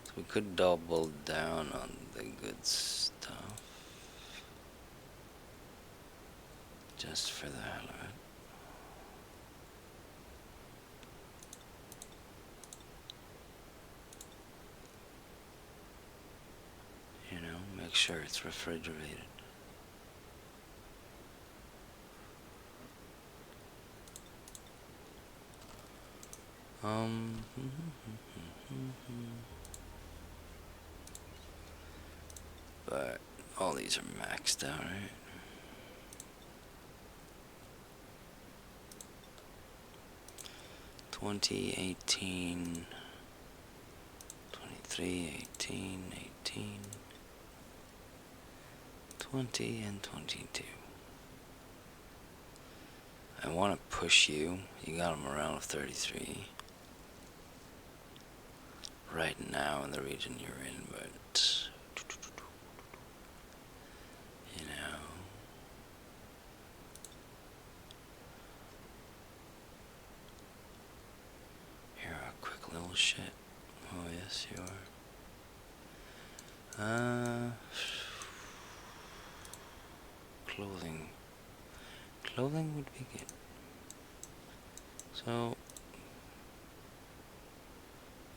So we could double down on the good stuff. Just for the hell of it. You know, make sure it's refrigerated. But all these are maxed out, right? $20, $18, $23, $18, $18, $20, and $22. I want to push you. You got them around 33 right now in the region you're in, but you know, you're a quick little shit. Oh yes, you are. Clothing would be good. So,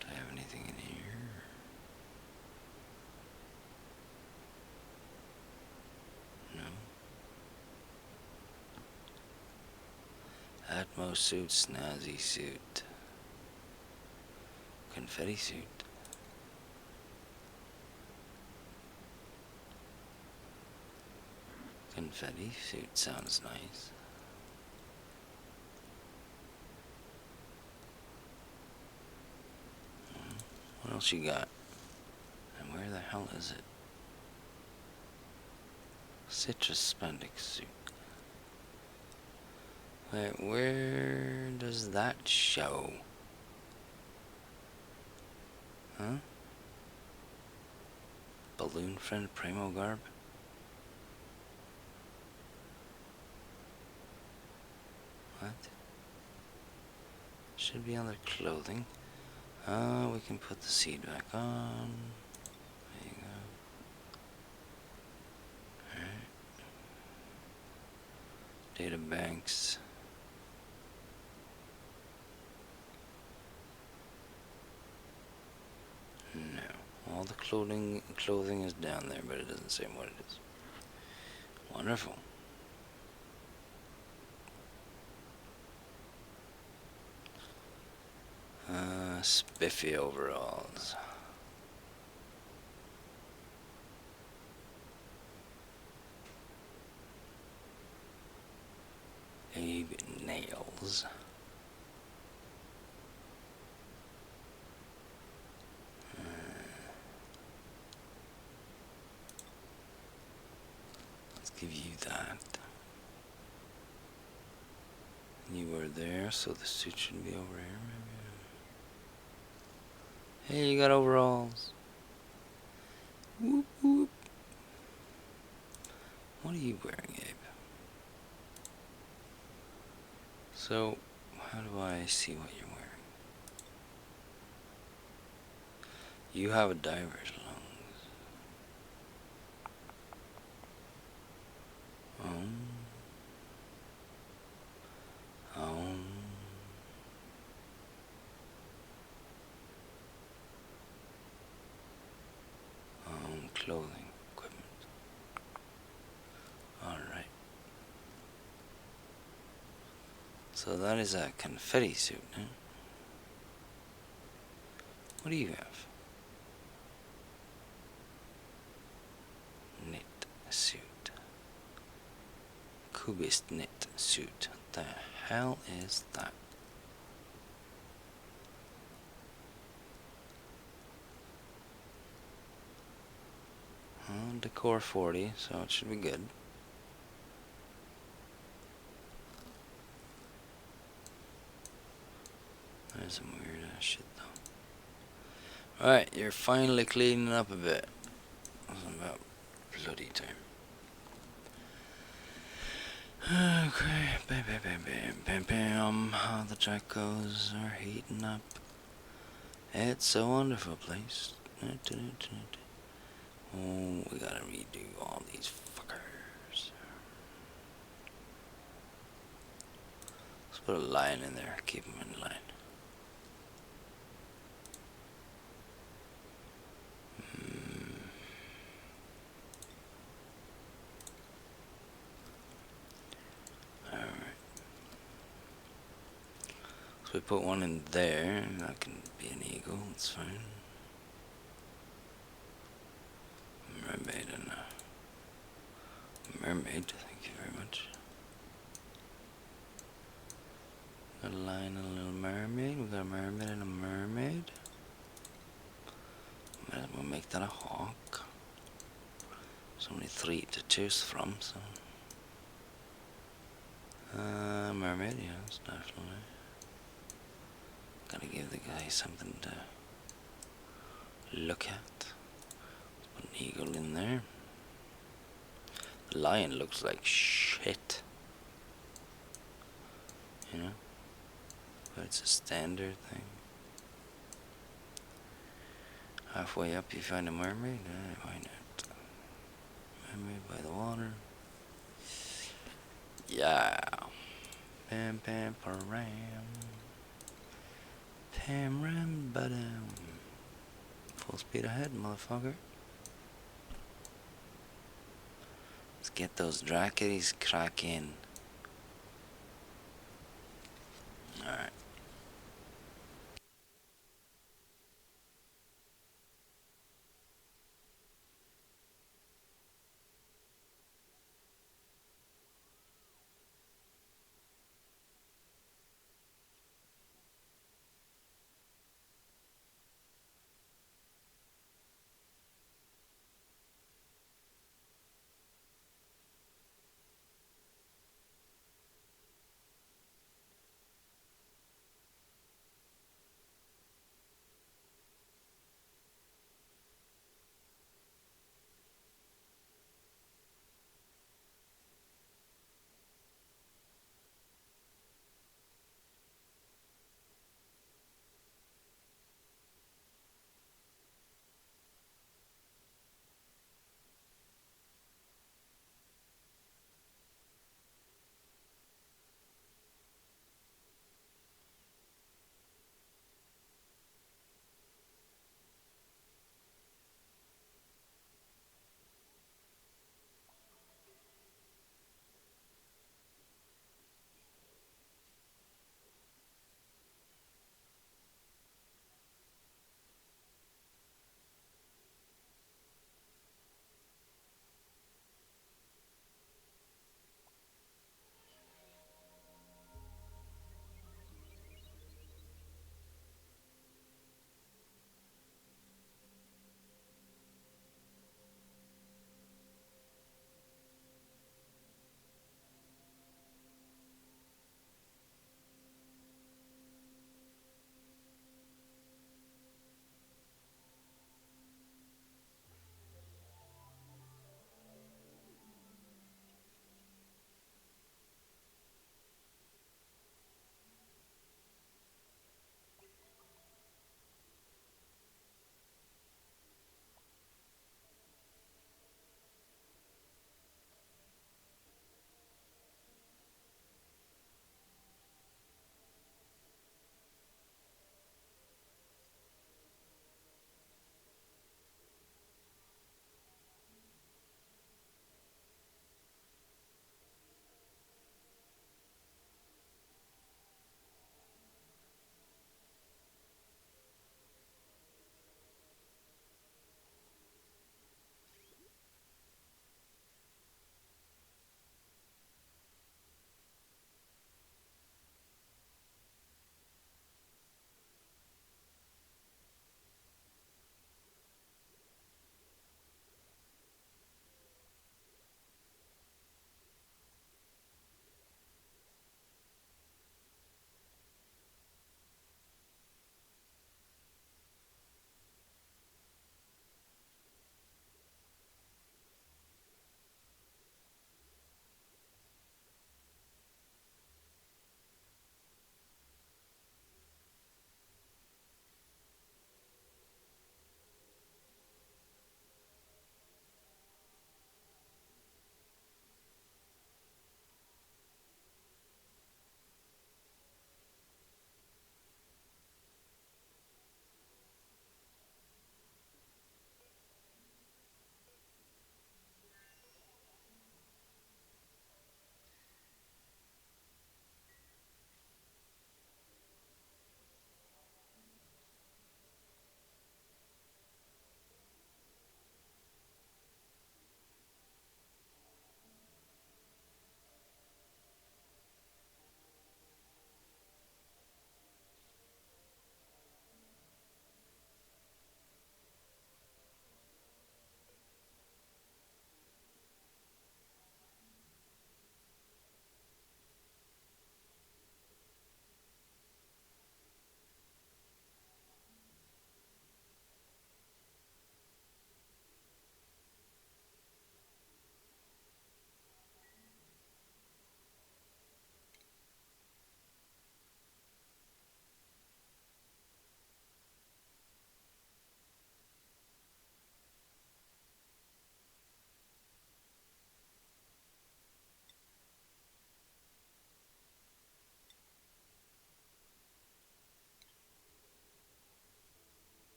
do I have anything in here? No. Atmos suit, snazzy suit, confetti suit. Confetti suit sounds nice. What else you got? And where the hell is it? Citrus spandex suit. Wait, where does that show? Huh? Balloon friend primo garb? What? Should be under clothing. We can put the seed back on. There you go. Alright. Data banks. No. All the clothing is down there, but it doesn't say what it is. Wonderful. Spiffy overalls. Abe nails. Let's give you that. You were there, so the suit should be over here, maybe. Hey, you got overalls. Whoop, whoop. What are you wearing, Abe? So, how do I see what you're wearing? You have a diver's lungs. Clothing, equipment. Alright. So that is a confetti suit, huh? What do you have? Knit suit. Cubist knit suit. What the hell is that? Decor 40, so it should be good. There's some weird ass shit though. Alright, you're finally cleaning up a bit. It's about bloody time. Okay, bam, bam, bam, bam, bam, bam. How the Dracos are heating up. It's a wonderful place. Oh, we gotta redo all these fuckers. Let's put a line in there. Keep them in line. So we put one in there. That can be an eagle. It's fine. Mermaid and a mermaid. Thank you very much. A lion and a little mermaid. We got a mermaid and a mermaid. Might as well make that a hawk. There's only 3 to choose from, so. Mermaid, yes, definitely. Gotta give the guy something to look at. Put an eagle in there. The lion looks like shit. You know? But it's a standard thing. Halfway up you find a mermaid? Why not? Mermaid by the water. Yeah. Pam pam param. Pam ram badam. Full speed ahead, motherfucker. Let's get those Drakies cracking.